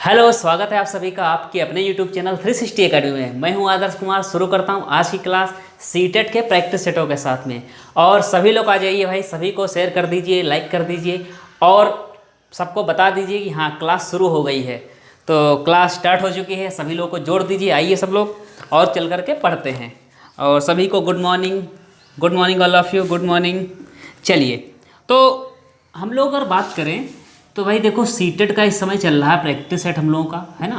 Hello, स्वागत है आप सभी का आपके अपने यूट्यूब चैनल 360 अकेडमी में। मैं हूं आदर्श कुमार। शुरू करता हूं आज की क्लास सीटेट के प्रैक्टिस सेटों के साथ में। और सभी लोग आ जाइए भाई, सभी को शेयर कर दीजिए, लाइक कर दीजिए और सबको बता दीजिए कि हाँ क्लास शुरू हो गई है। तो क्लास स्टार्ट हो चुकी है, सभी लोग को जोड़ दीजिए। आइए सब लोग और चल करके पढ़ते हैं। और सभी को good morning all of you, good morning. चलिए, तो हम लोग अगर बात करें तो भाई देखो, सीटेट का इस समय चल रहा है प्रैक्टिस सेट हम लोगों का, है ना।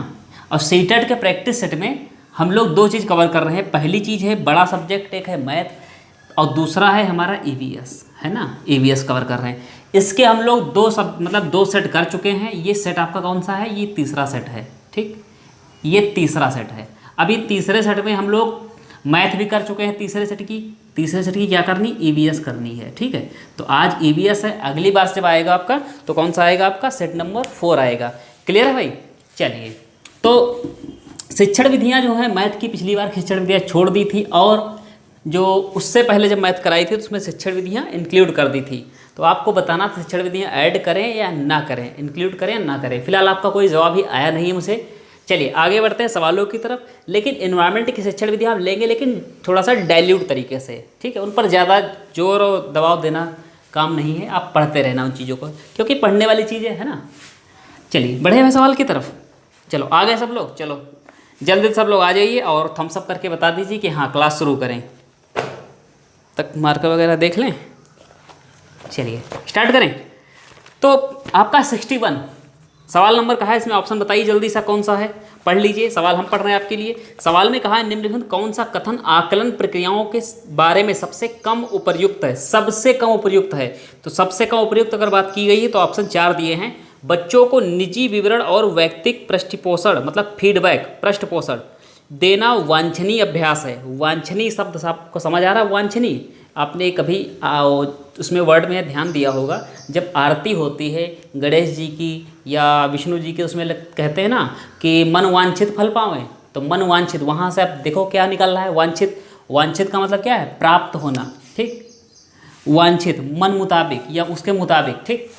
और सीटेट के प्रैक्टिस सेट में हम लोग दो चीज़ कवर कर रहे हैं। पहली चीज़ है बड़ा सब्जेक्ट, एक है मैथ और दूसरा है हमारा ईवीएस, है ना। ईवीएस कवर कर रहे हैं। इसके हम लोग दो सेट कर चुके हैं। ये सेट आपका कौन सा है? ये तीसरा सेट है, ठीक। ये तीसरा सेट है। अभी तीसरे सेट में हम लोग मैथ भी कर चुके हैं। तीसरे सेट की क्या करनी? ईवीएस करनी है, ठीक है। तो आज ईवीएस है। अगली बार जब आएगा आपका तो कौन सा आएगा? आपका सेट नंबर 4 आएगा। क्लियर है भाई? चलिए, तो शिक्षण विधियां जो हैं, मैथ की पिछली बार शिक्षण विधियां छोड़ दी थी और जो उससे पहले जब मैथ कराई थी तो उसमें शिक्षण विधियां इंक्लूड कर दी थी। तो आपको बताना था शिक्षण विधियां ऐड करें या ना करें, इंक्लूड करें या ना करें। फिलहाल आपका कोई जवाब ही आया नहीं है मुझे। चलिए आगे बढ़ते हैं सवालों की तरफ। लेकिन एनवायरनमेंट की शिक्षण विधि हम लेंगे, लेकिन थोड़ा सा डाइल्यूट तरीके से, ठीक है। उन पर ज़्यादा जोर और दबाव देना काम नहीं है। आप पढ़ते रहना उन चीज़ों को, क्योंकि पढ़ने वाली चीज़ें है ना। चलिए बढ़े हुए सवाल की तरफ। चलो आ गए सब लोग, चलो जल्दी सब लोग आ जाइए और थम्स अप करके बता दीजिए कि हाँ क्लास शुरू करें। तक मार्कर वगैरह देख लें। चलिए स्टार्ट करें। तो आपका 61 सवाल नंबर कहा है, इसमें ऑप्शन बताइए जल्दी सा कौन सा है। पढ़ लीजिए, सवाल हम पढ़ रहे हैं आपके लिए। सवाल में कहा है निम्नलिखित कौन सा कथन आकलन प्रक्रियाओं के बारे में सबसे कम उपयुक्त है? सबसे कम उपयुक्त है। तो सबसे कम उपयुक्त अगर बात की गई है तो ऑप्शन 4 दिए हैं। बच्चों को निजी विवरण और वैयक्तिक पृष्ठपोषण मतलब फीडबैक, पृष्ठपोषण देना वांछनीय अभ्यास है। वांछनीय शब्द आपको समझ आ रहा है? वांछनीय आपने कभी उसमें वर्ड में ध्यान दिया होगा, जब आरती होती है गणेश जी की या विष्णु जी की, उसमें कहते हैं ना कि मन वांछित फल पावें। तो मन वांछित, वहाँ से आप देखो क्या निकल रहा है? वांछित। वांछित का मतलब क्या है? प्राप्त होना, ठीक। वांछित मन मुताबिक या उसके मुताबिक, ठीक।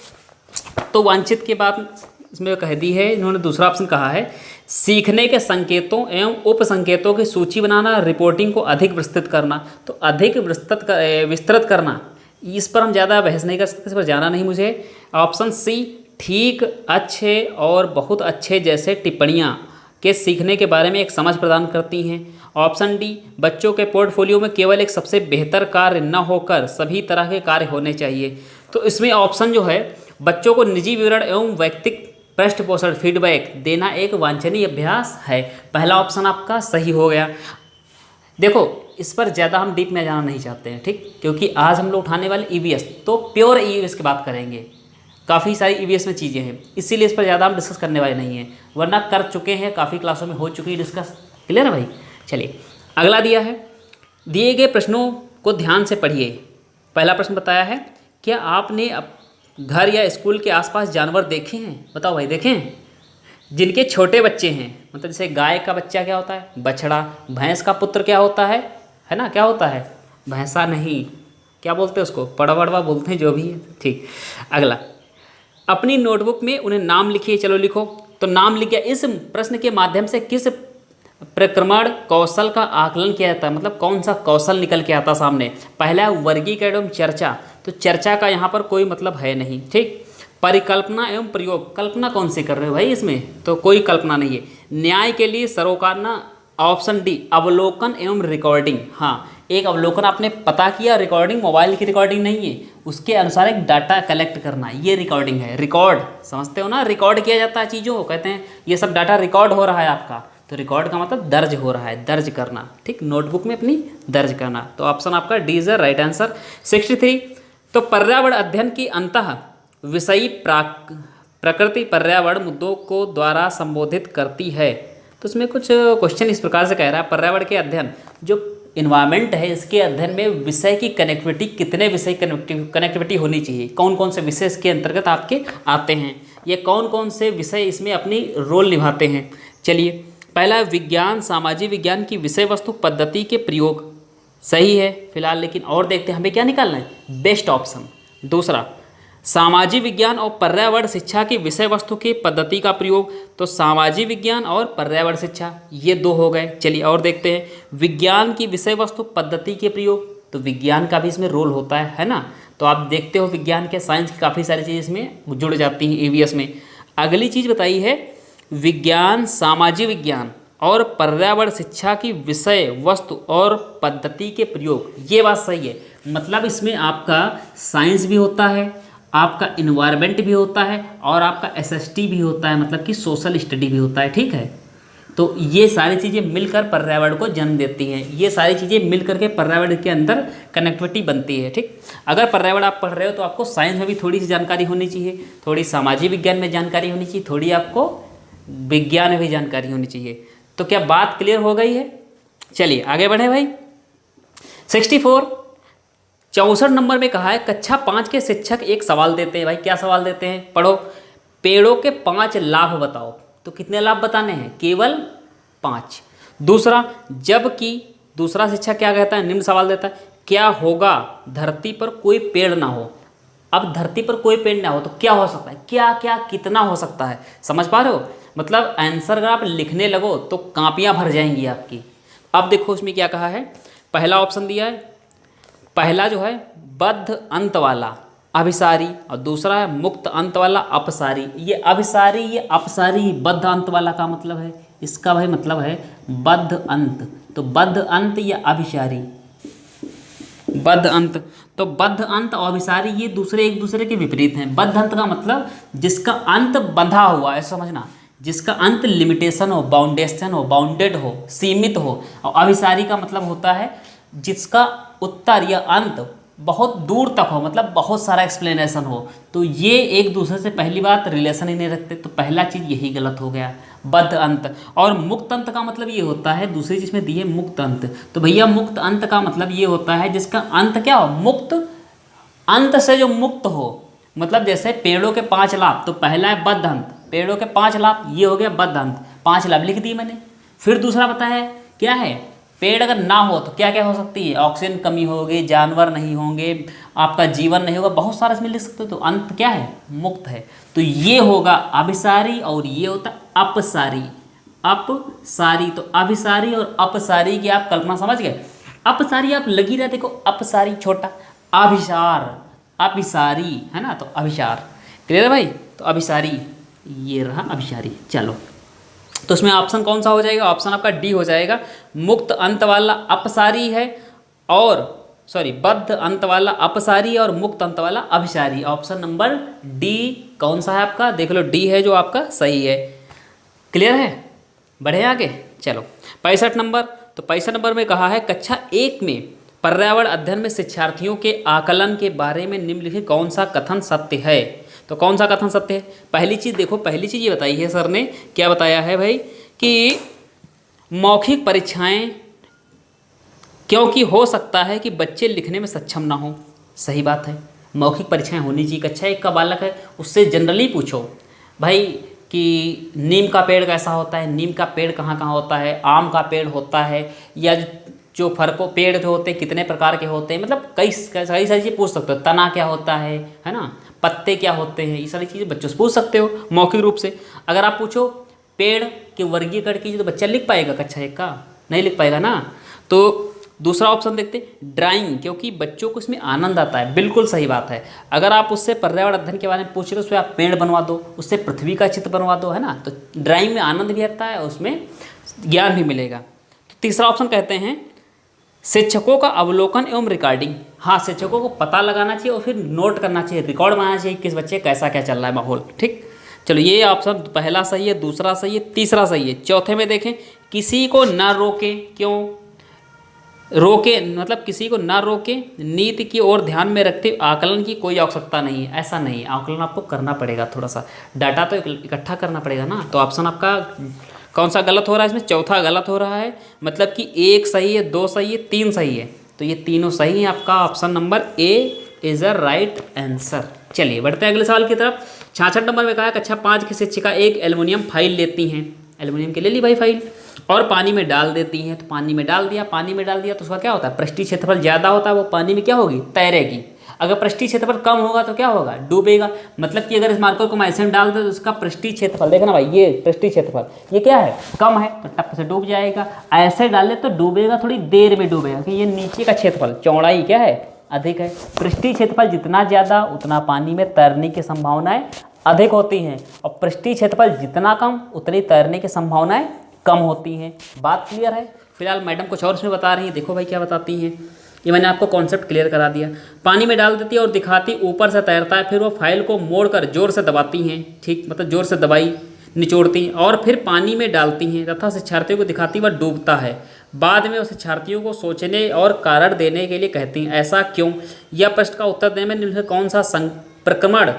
तो वांछित के बाद इसमें कह दी है इन्होंने, दूसरा ऑप्शन कहा है सीखने के संकेतों एवं उप संकेतों की सूची बनाना, रिपोर्टिंग को अधिक विस्तृत करना। तो अधिक विस्तृत करना, इस पर हम ज़्यादा बहस नहीं कर सकते, इस पर जाना नहीं मुझे। ऑप्शन सी ठीक, अच्छे और बहुत अच्छे जैसे टिप्पणियाँ के सीखने के बारे में एक समझ प्रदान करती हैं। ऑप्शन डी बच्चों के पोर्टफोलियो में केवल एक सबसे बेहतर कार्य न होकर सभी तरह के कार्य होने चाहिए। तो इसमें ऑप्शन जो है बच्चों को निजी विवरण एवं वैयक्तिक पृष्ठपोषण फीडबैक देना एक वांछनीय अभ्यास है। पहला ऑप्शन आपका सही हो गया। देखो इस पर ज़्यादा हम डीप में जाना नहीं चाहते हैं, ठीक, क्योंकि आज हम लोग उठाने वाले ईवीएस, तो प्योर ईवीएस की बात करेंगे। काफ़ी सारी ईवीएस में चीज़ें हैं, इसीलिए इस पर ज़्यादा हम डिस्कस करने वाले नहीं हैं, वरना कर चुके हैं, काफ़ी क्लासों में हो चुकी है डिस्कस। क्लियर है भाई? चलिए अगला दिया है, दिए गए प्रश्नों को ध्यान से पढ़िए। पहला प्रश्न बताया है, क्या आपने घर या स्कूल के आसपास जानवर देखे हैं? बताओ भाई, देखे हैं? जिनके छोटे बच्चे हैं, मतलब जैसे गाय का बच्चा क्या होता है? बछड़ा। भैंस का पुत्र क्या होता है ना? क्या होता है? भैंसा नहीं, क्या बोलते हैं उसको? पड़वड़वा बोलते हैं, जो भी है, ठीक। अगला, अपनी नोटबुक में उन्हें नाम लिखिए। चलो लिखो। तो नाम लिख गया। इस प्रश्न के माध्यम से किस प्रक्रमण कौशल का आकलन किया जाता है? मतलब कौन सा कौशल निकल के आता सामने? पहला वर्गीकरण एवं चर्चा। तो चर्चा का यहाँ पर कोई मतलब है नहीं, ठीक। परिकल्पना एवं प्रयोग, कल्पना कौन से कर रहे हो भाई इसमें? तो कोई कल्पना नहीं है। न्याय के लिए सरोकारना, ऑप्शन डी अवलोकन एवं रिकॉर्डिंग। हाँ, एक अवलोकन आपने पता किया, रिकॉर्डिंग मोबाइल की रिकॉर्डिंग नहीं है, उसके अनुसार एक डाटा कलेक्ट करना, ये रिकॉर्डिंग है। रिकॉर्ड समझते हो ना? रिकॉर्ड किया जाता है चीज़ों को, कहते हैं ये सब डाटा रिकॉर्ड हो रहा है आपका। तो रिकॉर्ड का मतलब दर्ज हो रहा है, दर्ज करना, ठीक, नोटबुक में अपनी दर्ज करना। तो ऑप्शन आपका डी इज राइट आंसर। 63, तो पर्यावरण अध्ययन की अंतः विषयी प्रकृति पर्यावरण मुद्दों को द्वारा संबोधित करती है। तो इसमें कुछ क्वेश्चन इस प्रकार से कह रहा है, पर्यावरण के अध्ययन, जो इन्वायरमेंट है इसके अध्ययन में विषय की कनेक्टिविटी, कितने विषय कनेक्टिविटी होनी चाहिए, कौन कौन से विषय इसके अंतर्गत आपके आते हैं, ये कौन कौन से विषय इसमें अपनी रोल निभाते हैं। चलिए, पहला विज्ञान, सामाजिक विज्ञान की विषय वस्तु पद्धति के प्रयोग, सही है फिलहाल, लेकिन और देखते हैं हमें क्या निकालना है, बेस्ट ऑप्शन। दूसरा, सामाजिक विज्ञान और पर्यावरण शिक्षा की विषय वस्तु की पद्धति का प्रयोग। तो सामाजिक विज्ञान और पर्यावरण शिक्षा ये दो हो गए। चलिए और देखते हैं विज्ञान की विषय वस्तु पद्धति के प्रयोग। तो विज्ञान का भी इसमें रोल होता है ना। तो आप देखते हो विज्ञान के साइंस की काफ़ी सारी चीज़ इसमें जुड़ जाती हैं ईवीएस में। अगली चीज़ बताई है विज्ञान, सामाजिक विज्ञान और पर्यावरण शिक्षा की विषय वस्तु और पद्धति के प्रयोग। ये बात सही है, मतलब इसमें आपका साइंस भी होता है, आपका इन्वायरमेंट भी होता है और आपका एसएसटी भी होता है, मतलब कि सोशल स्टडी भी होता है। ठीक है, तो ये सारी चीज़ें मिलकर पर्यावरण को जन्म देती हैं। ये सारी चीज़ें मिलकर के पर्यावरण के अंदर कनेक्टिविटी बनती है। ठीक, अगर पर्यावरण आप पढ़ रहे हो तो आपको साइंस में भी थोड़ी सी जानकारी होनी चाहिए, थोड़ी सामाजिक विज्ञान में जानकारी होनी चाहिए, थोड़ी आपको विज्ञान में भी जानकारी होनी चाहिए। तो क्या बात क्लियर हो गई है? चलिए आगे बढ़े भाई। 64 नंबर में कहा है कक्षा 5 के शिक्षक एक सवाल देते हैं। भाई क्या सवाल देते हैं, पढ़ो। पेड़ों के 5 लाभ बताओ। तो कितने लाभ बताने हैं? केवल 5। दूसरा, जबकि दूसरा शिक्षक क्या कहता है, निम्न सवाल देता है, क्या होगा धरती पर कोई पेड़ ना हो। अब धरती पर कोई पेड़ ना हो तो क्या हो सकता है, क्या क्या कितना हो सकता है, समझ पा रहे हो? मतलब आंसर अगर आप लिखने लगो तो कापियाँ भर जाएंगी आपकी। अब देखो उसमें क्या कहा है। पहला ऑप्शन दिया है, पहला जो है बद्ध अंत वाला अभिसारी और दूसरा है मुक्त अंत वाला अपसारी। ये अभिसारी, ये अपसारी, बद्ध अंत वाला का मतलब है, इसका भाई मतलब है बद्ध अंत। तो बद्ध अंत या अभिसारी, बद्ध अंत। तो बद्ध अंत और अभिसारी ये दूसरे एक दूसरे के विपरीत हैं। बद्ध अंत का मतलब जिसका अंत बंधा हुआ है, समझना, जिसका अंत लिमिटेशन हो, बाउंडेशन हो, बाउंडेड हो, सीमित हो। और अभिसारी का मतलब होता है जिसका उत्तर या अंत बहुत दूर तक हो, मतलब बहुत सारा एक्सप्लेनेशन हो। तो ये एक दूसरे से पहली बात रिलेशन ही नहीं रखते। तो पहला चीज़ यही गलत हो गया, बद्ध अंत। और मुक्त अंत का मतलब ये होता है, दूसरी चीज़ में दी है मुक्त अंत। तो भैया मुक्त अंत का मतलब ये होता है जिसका अंत क्या हो, मुक्त, अंत से जो मुक्त हो। मतलब जैसे पेड़ों के 5 लाभ, तो पहला है बद्ध अंत, पेड़ों के 5 लाभ, ये हो गया बद्ध अंत, 5 लाभ लिख दिए मैंने। फिर दूसरा बताया है क्या है, पेड़ अगर ना हो तो क्या क्या हो सकती है, ऑक्सीजन कमी होगी, जानवर नहीं होंगे, आपका जीवन नहीं होगा, बहुत सारा इसमें लिख सकते हो। तो अंत क्या है, मुक्त है। तो ये होगा अभिसारी और ये होता है अपसारी। अपसारी, तो अभिसारी और अपसारी की आप कल्पना समझ गए। अपसारी आप लगी रहे, देखो अपसारी छोटा, अभिसार, अभिसारी है ना, तो अभिसार। क्लियर है भाई? तो अभिसारी, ये रहा अभिसारी। चलो, तो इसमें ऑप्शन कौन सा हो जाएगा? ऑप्शन आपका डी हो जाएगा। मुक्त अंत वाला अपसारी है और बद्ध अंत वाला अपसारी और मुक्त अंत वाला अभिसारी। ऑप्शन नंबर डी कौन सा है आपका? देख लो, डी है जो आपका सही है। क्लियर है? बढ़े आगे। चलो 65 नंबर। तो 65 नंबर में कहा है कक्षा 1 में पर्यावरण अध्ययन में शिक्षार्थियों के आकलन के बारे में निम्नलिखित कौन सा कथन सत्य है। तो कौन सा कथन सत्य है? पहली चीज़ देखो, पहली चीज़ ये बताई है सर ने, क्या बताया है भाई कि मौखिक परीक्षाएं, क्योंकि हो सकता है कि बच्चे लिखने में सक्षम ना हो। सही बात है, मौखिक परीक्षाएं होनी चाहिए। कक्षा 1 का बालक है, उससे जनरली पूछो भाई कि नीम का पेड़ कैसा होता है, नीम का पेड़ कहाँ कहाँ होता है, आम का पेड़ होता है, या जो फर्को पेड़ जो होते हैं कितने प्रकार के होते हैं, मतलब कई सारी चीज़ें पूछ सकते हो। तना क्या होता है ना, पत्ते क्या होते हैं, ये सारी चीज़ें बच्चों से पूछ सकते हो मौखिक रूप से। अगर आप पूछो पेड़ के वर्गीकरण कीजिए तो बच्चा लिख पाएगा कक्षा 1 का? नहीं लिख पाएगा ना। तो दूसरा ऑप्शन देखते हैं, ड्राइंग, क्योंकि बच्चों को इसमें आनंद आता है। बिल्कुल सही बात है। अगर आप उससे पर्यावरण अध्ययन के बारे में पूछ रहे हो, उसमें आप पेड़ बनवा दो, उससे पृथ्वी का चित्र बनवा दो, है ना। तो ड्राइंग में आनंद भी आता है और उसमें ज्ञान भी मिलेगा। तो तीसरा ऑप्शन कहते हैं शिक्षकों का अवलोकन एवं रिकॉर्डिंग। हाँ, शिक्षकों को पता लगाना चाहिए और फिर नोट करना चाहिए, रिकॉर्ड बनाना चाहिए किस बच्चे कैसा क्या चल रहा है माहौल। ठीक, चलो ये ऑप्शन पहला सही है, दूसरा सही है, तीसरा सही है। चौथे में देखें, किसी को ना रोके। क्यों रोके, मतलब किसी को ना रोके, नीति की ओर ध्यान में रखते आकलन की कोई आवश्यकता नहीं है। ऐसा नहीं है, आकलन आपको करना पड़ेगा, थोड़ा सा डाटा तो इकट्ठा करना पड़ेगा ना। तो ऑप्शन आपका कौन सा गलत हो रहा है इसमें? चौथा गलत हो रहा है, मतलब कि 1 सही है, 2 सही है, 3 सही है। तो ये तीनों सही है, आपका option number A is a right answer. चलिए बढ़ते हैं अगले सवाल की तरफ। 66 नंबर में कहा कक्षा 5 की शिक्षिका एक एल्युमिनियम फाइल लेती हैं, एल्युमिनियम की ले ली भाई फाइल, और पानी में डाल देती हैं। तो पानी में डाल दिया, पानी में डाल दिया तो उसका क्या होता है, पृष्ठीय क्षेत्रफल ज़्यादा होता है, वो पानी में क्या होगी, तैरेगी। अगर पृष्ठीय क्षेत्रफल कम होगा तो क्या होगा, डूबेगा। मतलब कि अगर इस मार्कर को मैं ऐसे में डाल दूँ तो उसका पृष्ठीय क्षेत्रफल, देखना भाई ये पृष्ठीय क्षेत्रफल ये क्या है, कम है, तो टप से डूब जाएगा। ऐसे डाले तो डूबेगा, थोड़ी देर में डूबेगा, कि ये नीचे का क्षेत्रफल चौड़ाई क्या है, अधिक है। पृष्ठीय क्षेत्रफल जितना ज़्यादा उतना पानी में तैरने की संभावनाएं अधिक होती हैं, और पृष्ठीय क्षेत्रफल जितना कम उतनी तैरने की संभावनाएं कम होती हैं। बात क्लियर है। फिलहाल मैडम कुछ और इसमें बता रही हैं, देखो भाई क्या बताती हैं। ये मैंने आपको कॉन्सेप्ट क्लियर करा दिया। पानी में डाल देती है और दिखाती ऊपर से तैरता है, फिर वो फाइल को मोड़कर जोर से दबाती हैं, ठीक, मतलब जोर से दबाई निचोड़ती, और फिर पानी में डालती हैं तथा शिक्षार्थियों को दिखाती वह डूबता है। बाद में वो शिक्षार्थियों को सोचने और कारण देने के लिए कहती हैं, ऐसा क्यों। यह प्रश्न का उत्तर देने में निम्न कौन सा प्रक्रमण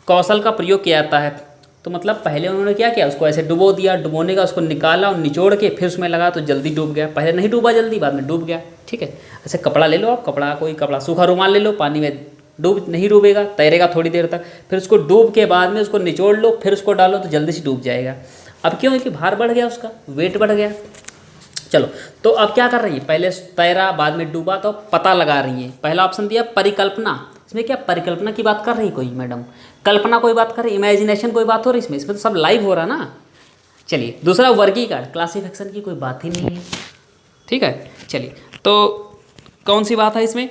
कौशल का प्रयोग किया जाता है। तो मतलब पहले उन्होंने क्या किया, उसको ऐसे डुबो दिया, डुबोने का उसको निकाला और निचोड़ के फिर उसमें लगा तो जल्दी डूब गया। पहले नहीं डूबा जल्दी, बाद में डूब गया, ठीक है। ऐसे कपड़ा ले लो आप, कोई कपड़ा सूखा रुमाल ले लो, पानी में नहीं डूबेगा, तैरेगा थोड़ी देर तक, फिर उसको डूब के बाद में उसको निचोड़ लो, फिर उसको डालो तो जल्दी से डूब जाएगा। अब क्यों है कि भार बढ़ गया, उसका वेट बढ़ गया। चलो, तो अब क्या कर रही है, पहले तैरा बाद में डूबा, तो पता लगा रही है। पहला ऑप्शन दिया परिकल्पना, इसमें क्या परिकल्पना की बात कर रही कोई मैडम, कल्पना कोई बात कर रही, इमेजिनेशन कोई बात हो रही, इसमें तो सब लाइव हो रहा ना। चलिए दूसरा वर्गीकरण, क्लासिफिकेशन की कोई बात ही नहीं है, ठीक है। चलिए तो कौन सी बात है इसमें,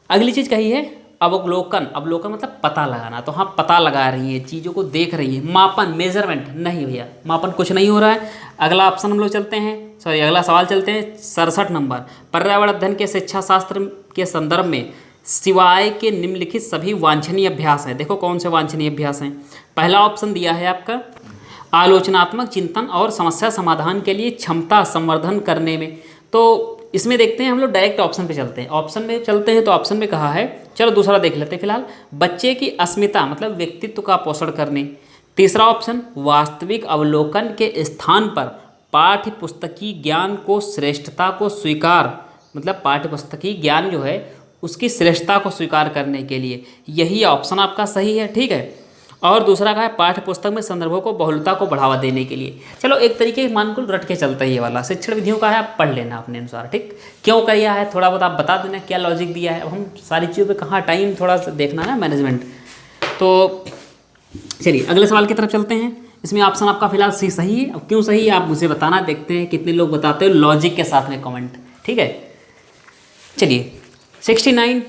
अगली चीज़ कही है अवलोकन। अवलोकन मतलब पता लगाना, तो हाँ पता लगा रही है, चीज़ों को देख रही है। मापन मेजरमेंट, नहीं भैया मापन कुछ नहीं हो रहा है। अगला ऑप्शन हम लोग चलते हैं, अगला सवाल चलते हैं 67 नंबर। पर्यावरण अध्ययन के शिक्षा शास्त्र के संदर्भ में सिवाय के निम्नलिखित सभी वांछनीय अभ्यास हैं। देखो कौन से वांछनीय अभ्यास हैं। पहला ऑप्शन दिया है आपका आलोचनात्मक चिंतन और समस्या समाधान के लिए क्षमता संवर्धन करने में। तो इसमें देखते हैं हम लोग डायरेक्ट ऑप्शन पे चलते हैं। ऑप्शन में चलते हैं तो ऑप्शन में कहा है, चलो दूसरा देख लेते हैं फिलहाल, बच्चे की अस्मिता मतलब व्यक्तित्व का पोषण करने। तीसरा ऑप्शन वास्तविक अवलोकन के स्थान पर पाठ्य पुस्तकीय ज्ञान को श्रेष्ठता को स्वीकार, मतलब पाठ्य पुस्तकीय ज्ञान जो है उसकी श्रेष्ठता को स्वीकार करने के लिए, यही ऑप्शन आपका सही है, ठीक है। और दूसरा का है पाठ्य पुस्तक में संदर्भों को बहुलता को बढ़ावा देने के लिए। चलो एक तरीके मान को रट के चलता है ये वाला, शिक्षण विधियों का है, आप पढ़ लेना अपने अनुसार, ठीक। क्यों किया है थोड़ा बहुत आप बता देना, क्या लॉजिक दिया है। अब हम सारी चीज़ों पे कहाँ टाइम थोड़ा सा देखना ना मैनेजमेंट। तो चलिए अगले सवाल की तरफ चलते हैं। इसमें ऑप्शन आपका फिलहाल सी सही है। अब क्यों सही है आप मुझे बताना, देखते हैं कितने लोग बताते हो लॉजिक के साथ में कमेंट, ठीक है। चलिए 68